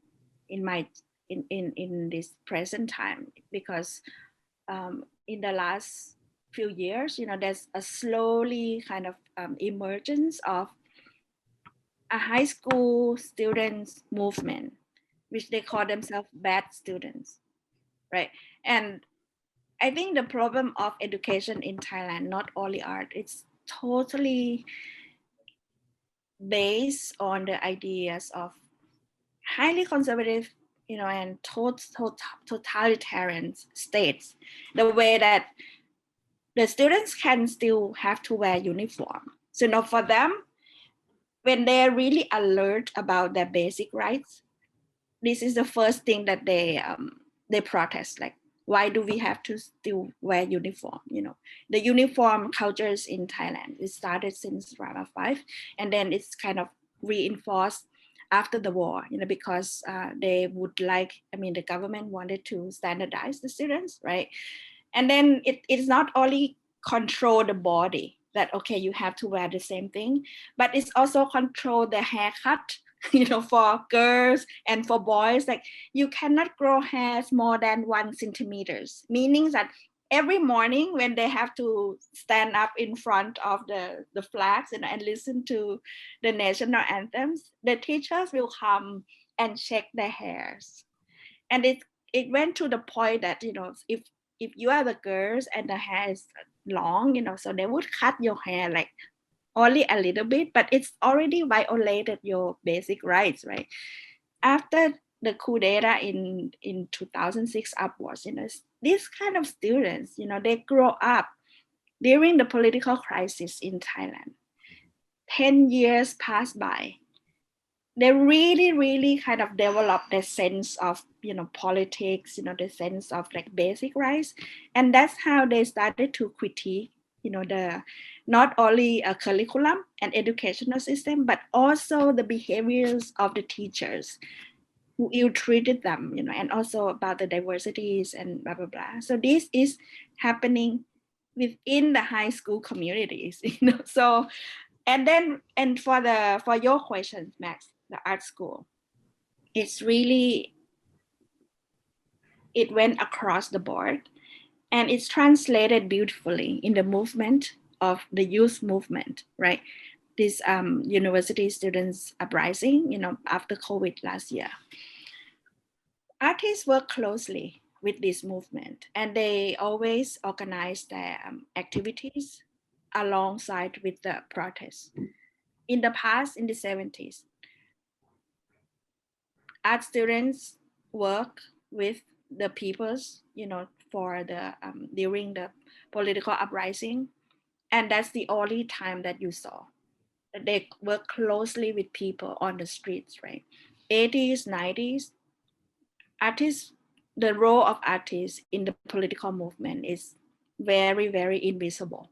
in this present time, because in the last few years, there's a slowly kind of emergence of a high school students movement, which they call themselves bad students, right? And I think the problem of education in Thailand, not only art, it's totally based on the ideas of highly conservative, and totalitarian states. The way that the students can still have to wear uniform. So now for them, when they're really alert about their basic rights, this is the first thing that they protest. Like, why do we have to still wear uniform? The uniform cultures in Thailand, it started since Rama 5, and then it's kind of reinforced after the war, because they would the government wanted to standardize the students, right? And then it's not only control the body, that, okay, you have to wear the same thing, but it's also control the haircut, for girls and for boys. Like, you cannot grow hairs more than 1 centimeters, meaning that every morning when they have to stand up in front of the flags and listen to the national anthems, the teachers will come and check their hairs. And it went to the point that, if you are the girls and the hair is long, so they would cut your hair like only a little bit, but it's already violated your basic rights, right? After the coup d'etat in 2006 upwards, these kind of students, they grow up during the political crisis in Thailand. 10 years passed by. They really, really kind of develop the sense of, politics, the sense of like basic rights. And that's how they started to critique, the not only a curriculum and educational system, but also the behaviors of the teachers who ill-treated them, and also about the diversities and blah, blah, blah. So this is happening within the high school communities, So, and for your questions, Max, the art school, it's really, it went across the board, and it's translated beautifully in the movement of the youth movement, right? This university students uprising, after COVID last year. Artists work closely with this movement, and they always organize their activities alongside with the protests. In the past, in the 70s, art students work with the peoples, for the during the political uprising, and that's the only time that you saw that they work closely with people on the streets, right? 80s, 90s, artists, the role of artists in the political movement is very, very invisible.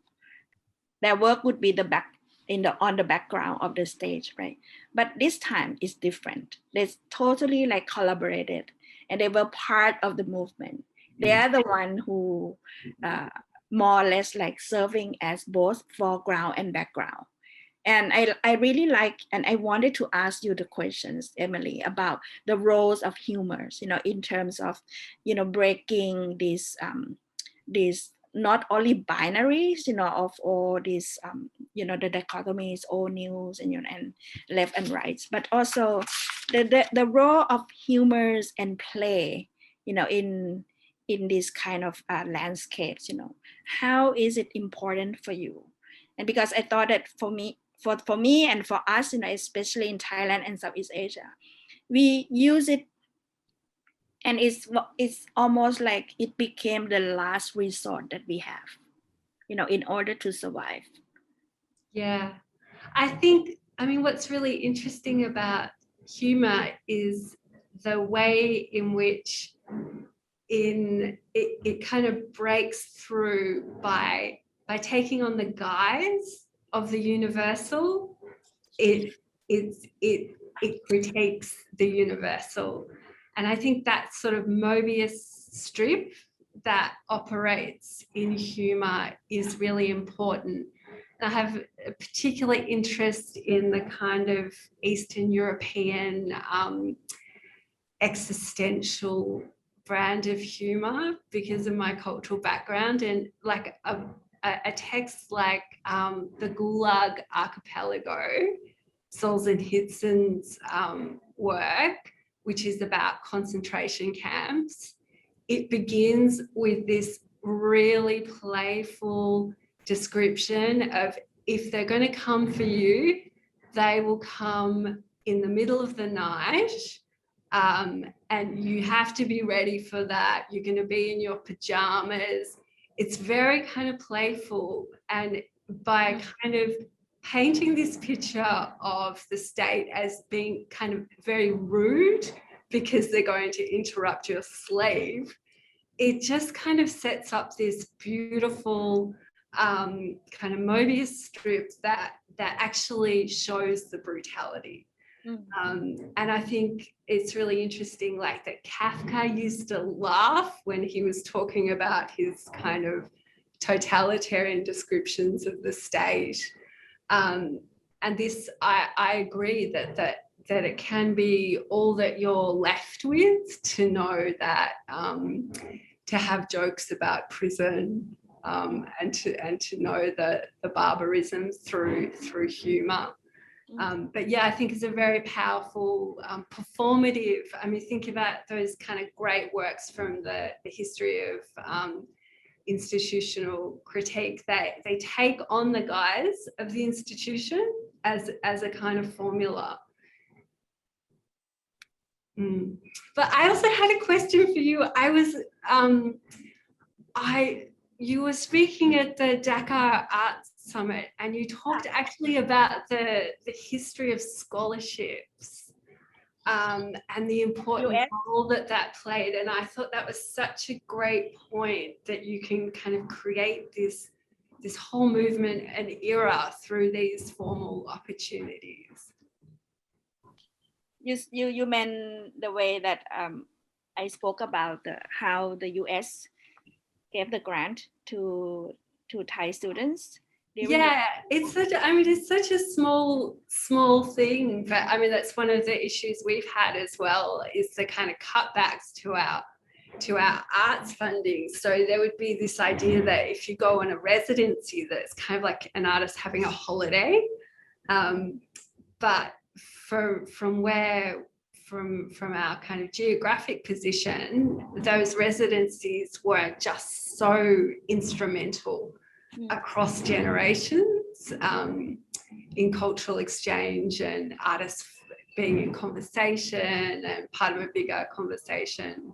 Their work would be on the background of the stage, right? But this time is different. They totally like collaborated, and they were part of the movement. They are the one who more or less like serving as both foreground and background. And I really like, and I wanted to ask you the questions, Emily, about the roles of humors, in terms of, breaking these not only binaries, of all these, the dichotomies, all news and left and rights, but also the role of humors and play, in this kind of landscapes, how is it important for you? And because I thought that for me and for us, especially in Thailand and Southeast Asia, we use it, and it's almost like it became the last resort that we have. in order to survive. Yeah, I mean, what's really interesting about humor is the way in which it kind of breaks through by taking on the guise of the universal. It critiques the universal, and I think that sort of Mobius strip that operates in humor is really important. I have a particular interest in the kind of Eastern European existential brand of humor because of my cultural background, and like a text like the Gulag Archipelago, Solzhenitsyn's work, which is about concentration camps. It begins with this really playful description of, if they're going to come for you, they will come in the middle of the night, and you have to be ready for that. You're going to be in your pajamas. It's very kind of playful, and by kind of painting this picture of the state as being kind of very rude because they're going to interrupt your sleep, it just kind of sets up this beautiful kind of Mobius strip that actually shows the brutality. And I think it's really interesting, like, that Kafka used to laugh when he was talking about his kind of totalitarian descriptions of the state. And this, I agree that it can be all that you're left with to know that, to have jokes about prison, and to know the barbarism through humour. But yeah, I think it's a very powerful performative. I mean, think about those kind of great works from the history of institutional critique. They take on the guise of the institution as a kind of formula. But I also had a question for you. You were speaking at the Dakar Arts Summit, and you talked actually about the history of scholarships, and the important role that played. And I thought that was such a great point, that you can kind of create this whole movement and era through these formal opportunities. You meant the way that I spoke about how the US gave the grant to Thai students. Yeah, it's such a small thing, but I mean, that's one of the issues we've had as well, is the kind of cutbacks to our arts funding. So there would be this idea that if you go on a residency, that it's kind of like an artist having a holiday, but from our kind of geographic position, those residencies were just so instrumental across generations, in cultural exchange and artists being in conversation and part of a bigger conversation.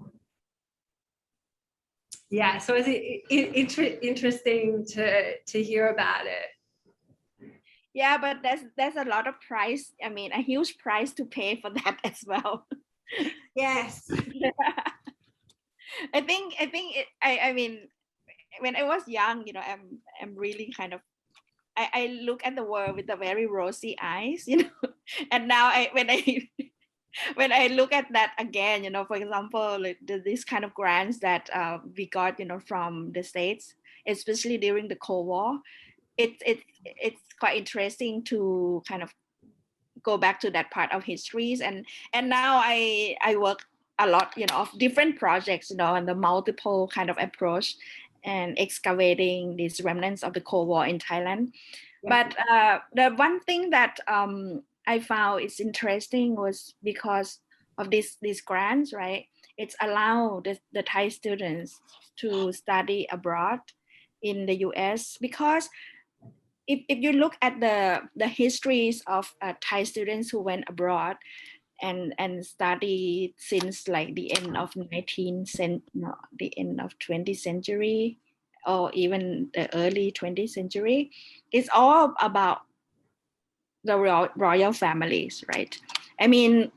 Yeah, so it's interesting to hear about it. Yeah, but there's a lot of price. I mean, a huge price to pay for that as well. Yes. I think I mean, when I was young, I'm really kind of, I look at the world with a very rosy eyes, and now when I look at that again, for example, like this kind of grants that we got, from the States, especially during the Cold War, it's quite interesting to kind of go back to that part of histories, and now I work a lot, of different projects, and the multiple kind of approach and excavating these remnants of the Cold War in Thailand. Yeah. But the one thing that I found is interesting was because of these grants, right? It's allowed the Thai students to study abroad in the US, because if you look at the histories of Thai students who went abroad and studied since like the end of 20th century, or even the early 20th century, it's all about the royal families, right? I mean,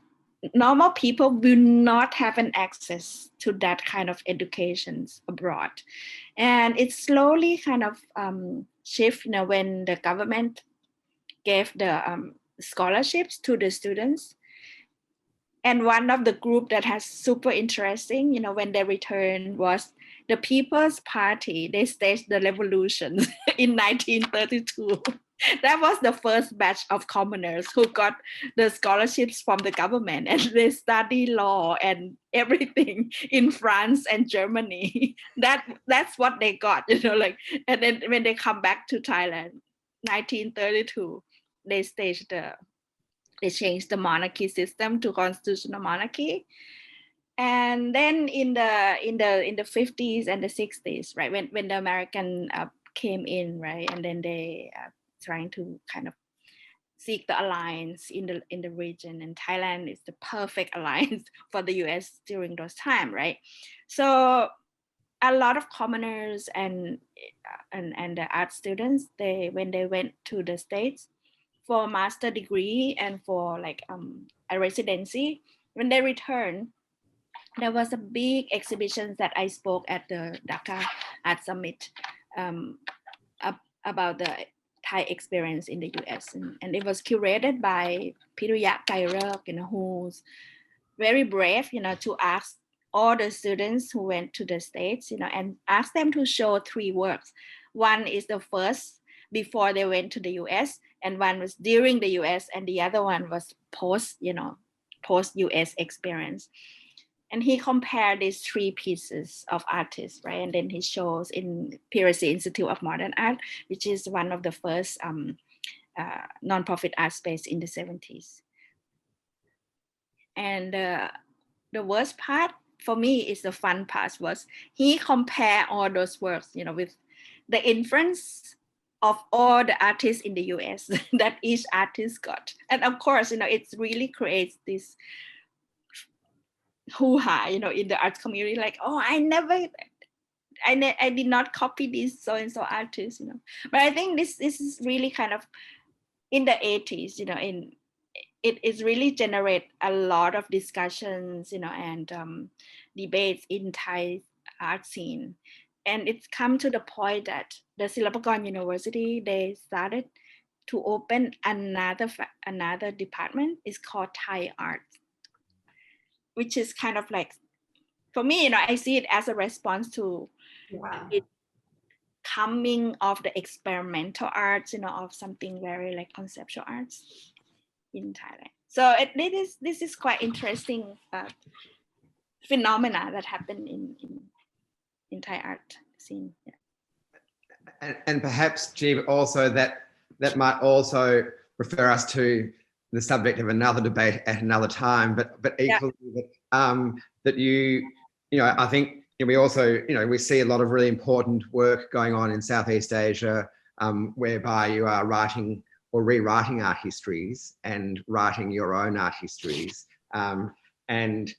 normal people will not have an access to that kind of educations abroad. And it slowly kind of shift, when the government gave the scholarships to the students. And one of the group that has super interesting, when they returned, was the People's Party. They staged the revolution in 1932. That was the first batch of commoners who got the scholarships from the government, and they study law and everything in France and Germany. That's what they got, and then when they come back to Thailand, 1932, they changed the monarchy system to constitutional monarchy. And then in the 50s and the 60s, right, when the American came in, right, and then they trying to kind of seek the alliance in the region, and Thailand is the perfect alliance for the US during those time, right? So a lot of commoners and the art students, when they went to the States for master degree and for a residency, when they returned, there was a big exhibition that I spoke at the Dhaka Art Summit about the Thai experience in the US. And it was curated by Gridthiya Gaweewong, who's very brave, to ask all the students who went to the States, and ask them to show 3 works. One is the first before they went to the US, and one was during the US, and the other one was post US experience. And he compared these 3 pieces of artists, right? And then he shows in PRC Institute of Modern Art, which is one of the first nonprofit art space in the 70s. And the worst part for me is the fun part, was he compared all those works, with the influence of all the artists in the US that each artist got. And of course, it really creates this hoo-ha, in the arts community, like, oh, I did not copy this so-and-so artist, But I think this is really kind of in the 80s, it is really generate a lot of discussions, and debates in Thai art scene. And it's come to the point that the Silpakorn University, they started to open another department. It's called Thai art, which is kind of like, for me, I see it as a response to it coming of the experimental arts, of something very like conceptual arts in Thailand. So this is quite interesting phenomena that happen in Thai art scene. Yeah. And perhaps, Jeev, also that might also refer us to the subject of another debate at another time, but equally that I think we also, we see a lot of really important work going on in Southeast Asia, whereby you are writing or rewriting art histories and writing your own art histories. And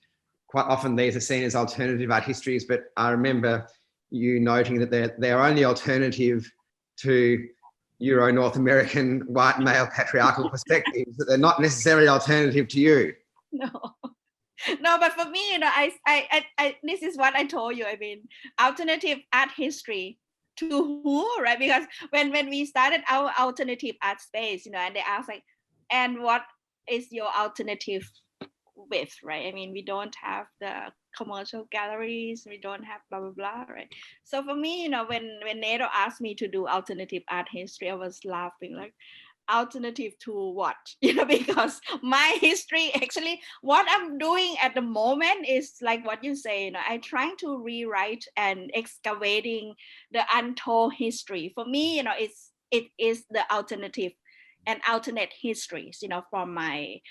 quite often these are seen as alternative art histories, but I remember you noting that they're only alternative to Euro-North American white male patriarchal perspectives, that they're not necessarily alternative to you. No, but for me, I this is what I told you. I mean, alternative art history to who, right? Because when we started our alternative art space, and they asked like, and what is your alternative with, right? I mean, we don't have the commercial galleries, we don't have blah blah blah, right? So for me, when Nato asked me to do alternative art history, I was laughing like, alternative to what? Because my history, actually what I'm doing at the moment is like what you say, I'm trying to rewrite and excavating the untold history. For me, it is the alternative and alternate histories, from my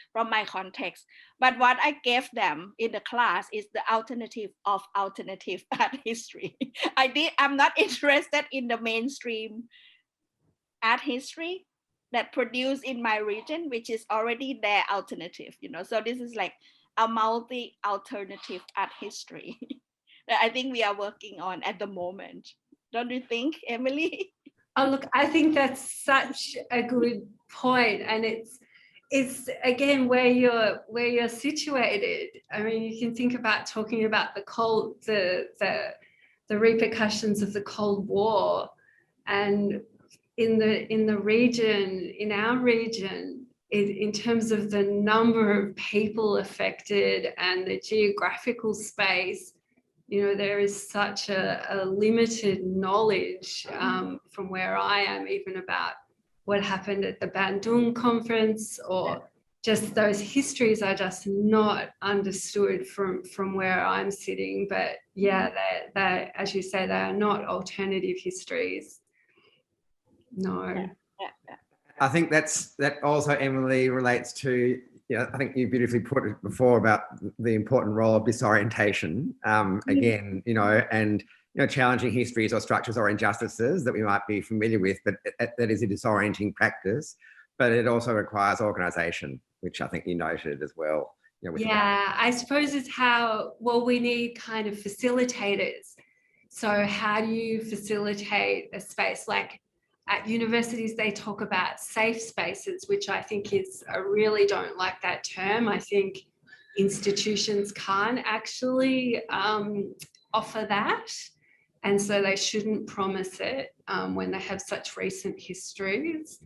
context. But what I gave them in the class is the alternative of alternative art history. I'm not interested in the mainstream art history that produced in my region, which is already their alternative, So this is like a multi-alternative art history that I think we are working on at the moment. Don't you think, Emily? Oh, look, I think that's such a good point, and it's again where you're situated. I mean, you can think about talking about the repercussions of the Cold War, and in the region, in our region, in terms of the number of people affected and the geographical space. There is such a limited knowledge from where I am, even about what happened at the Bandung conference, or just those histories are just not understood from where I'm sitting. But yeah, they, as you say, they are not alternative histories. No. Yeah. I think that also, Emily, relates to, I think you beautifully put it before about the important role of disorientation. Again, and challenging histories or structures or injustices that we might be familiar with, but that is a disorienting practice. But it also requires organisation, which I think you noted as well. I suppose it's we need kind of facilitators. So how do you facilitate a space? Like at universities, they talk about safe spaces, which I think I really don't like that term. I think institutions can't actually offer that. And so they shouldn't promise it when they have such recent histories.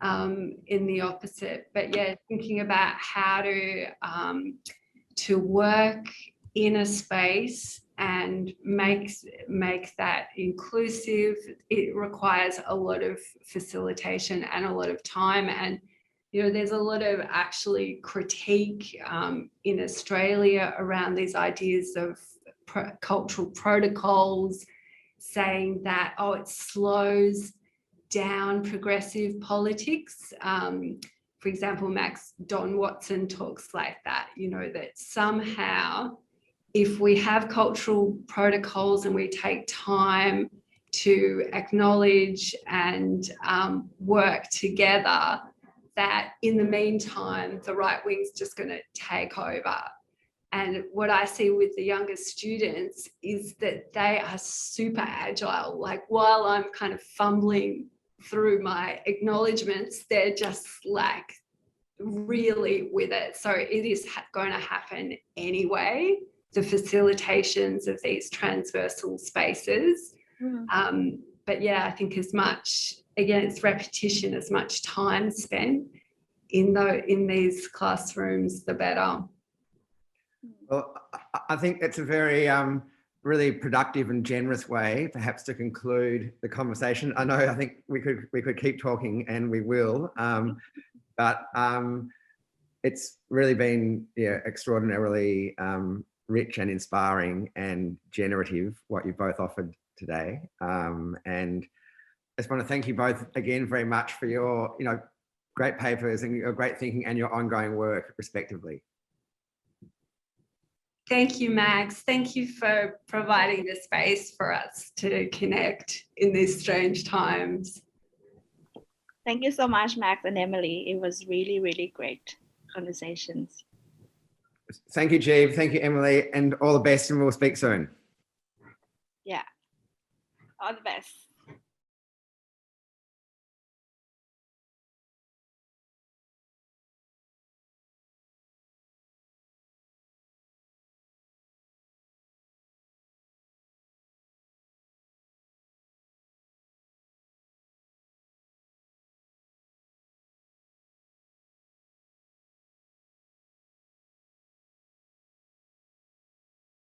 In the opposite. But yeah, thinking about how to work in a space and make that inclusive, it requires a lot of facilitation and a lot of time. And there's a lot of actually critique in Australia around these ideas of cultural protocols, saying that it slows down progressive politics. For example, Don Watson talks like that, that somehow if we have cultural protocols and we take time to acknowledge and work together, that in the meantime, the right wing's just going to take over. And what I see with the younger students is that they are super agile. Like while I'm kind of fumbling through my acknowledgements, they're just like really with it. So it is going to happen anyway, the facilitations of these transversal spaces. But yeah, I think as much, again, it's repetition, as much time spent in these classrooms, the better. Well, I think it's a very really productive and generous way, perhaps, to conclude the conversation. I think we could keep talking, and we will, but it's really been extraordinarily rich and inspiring and generative what you've both offered today. And I just want to thank you both again very much for your great papers and your great thinking and your ongoing work, respectively. Thank you, Max. Thank you for providing the space for us to connect in these strange times. Thank you so much, Max and Emily. It was really, really great conversations. Thank you, Jeev. Thank you, Emily, and all the best, and we'll speak soon. Yeah, all the best.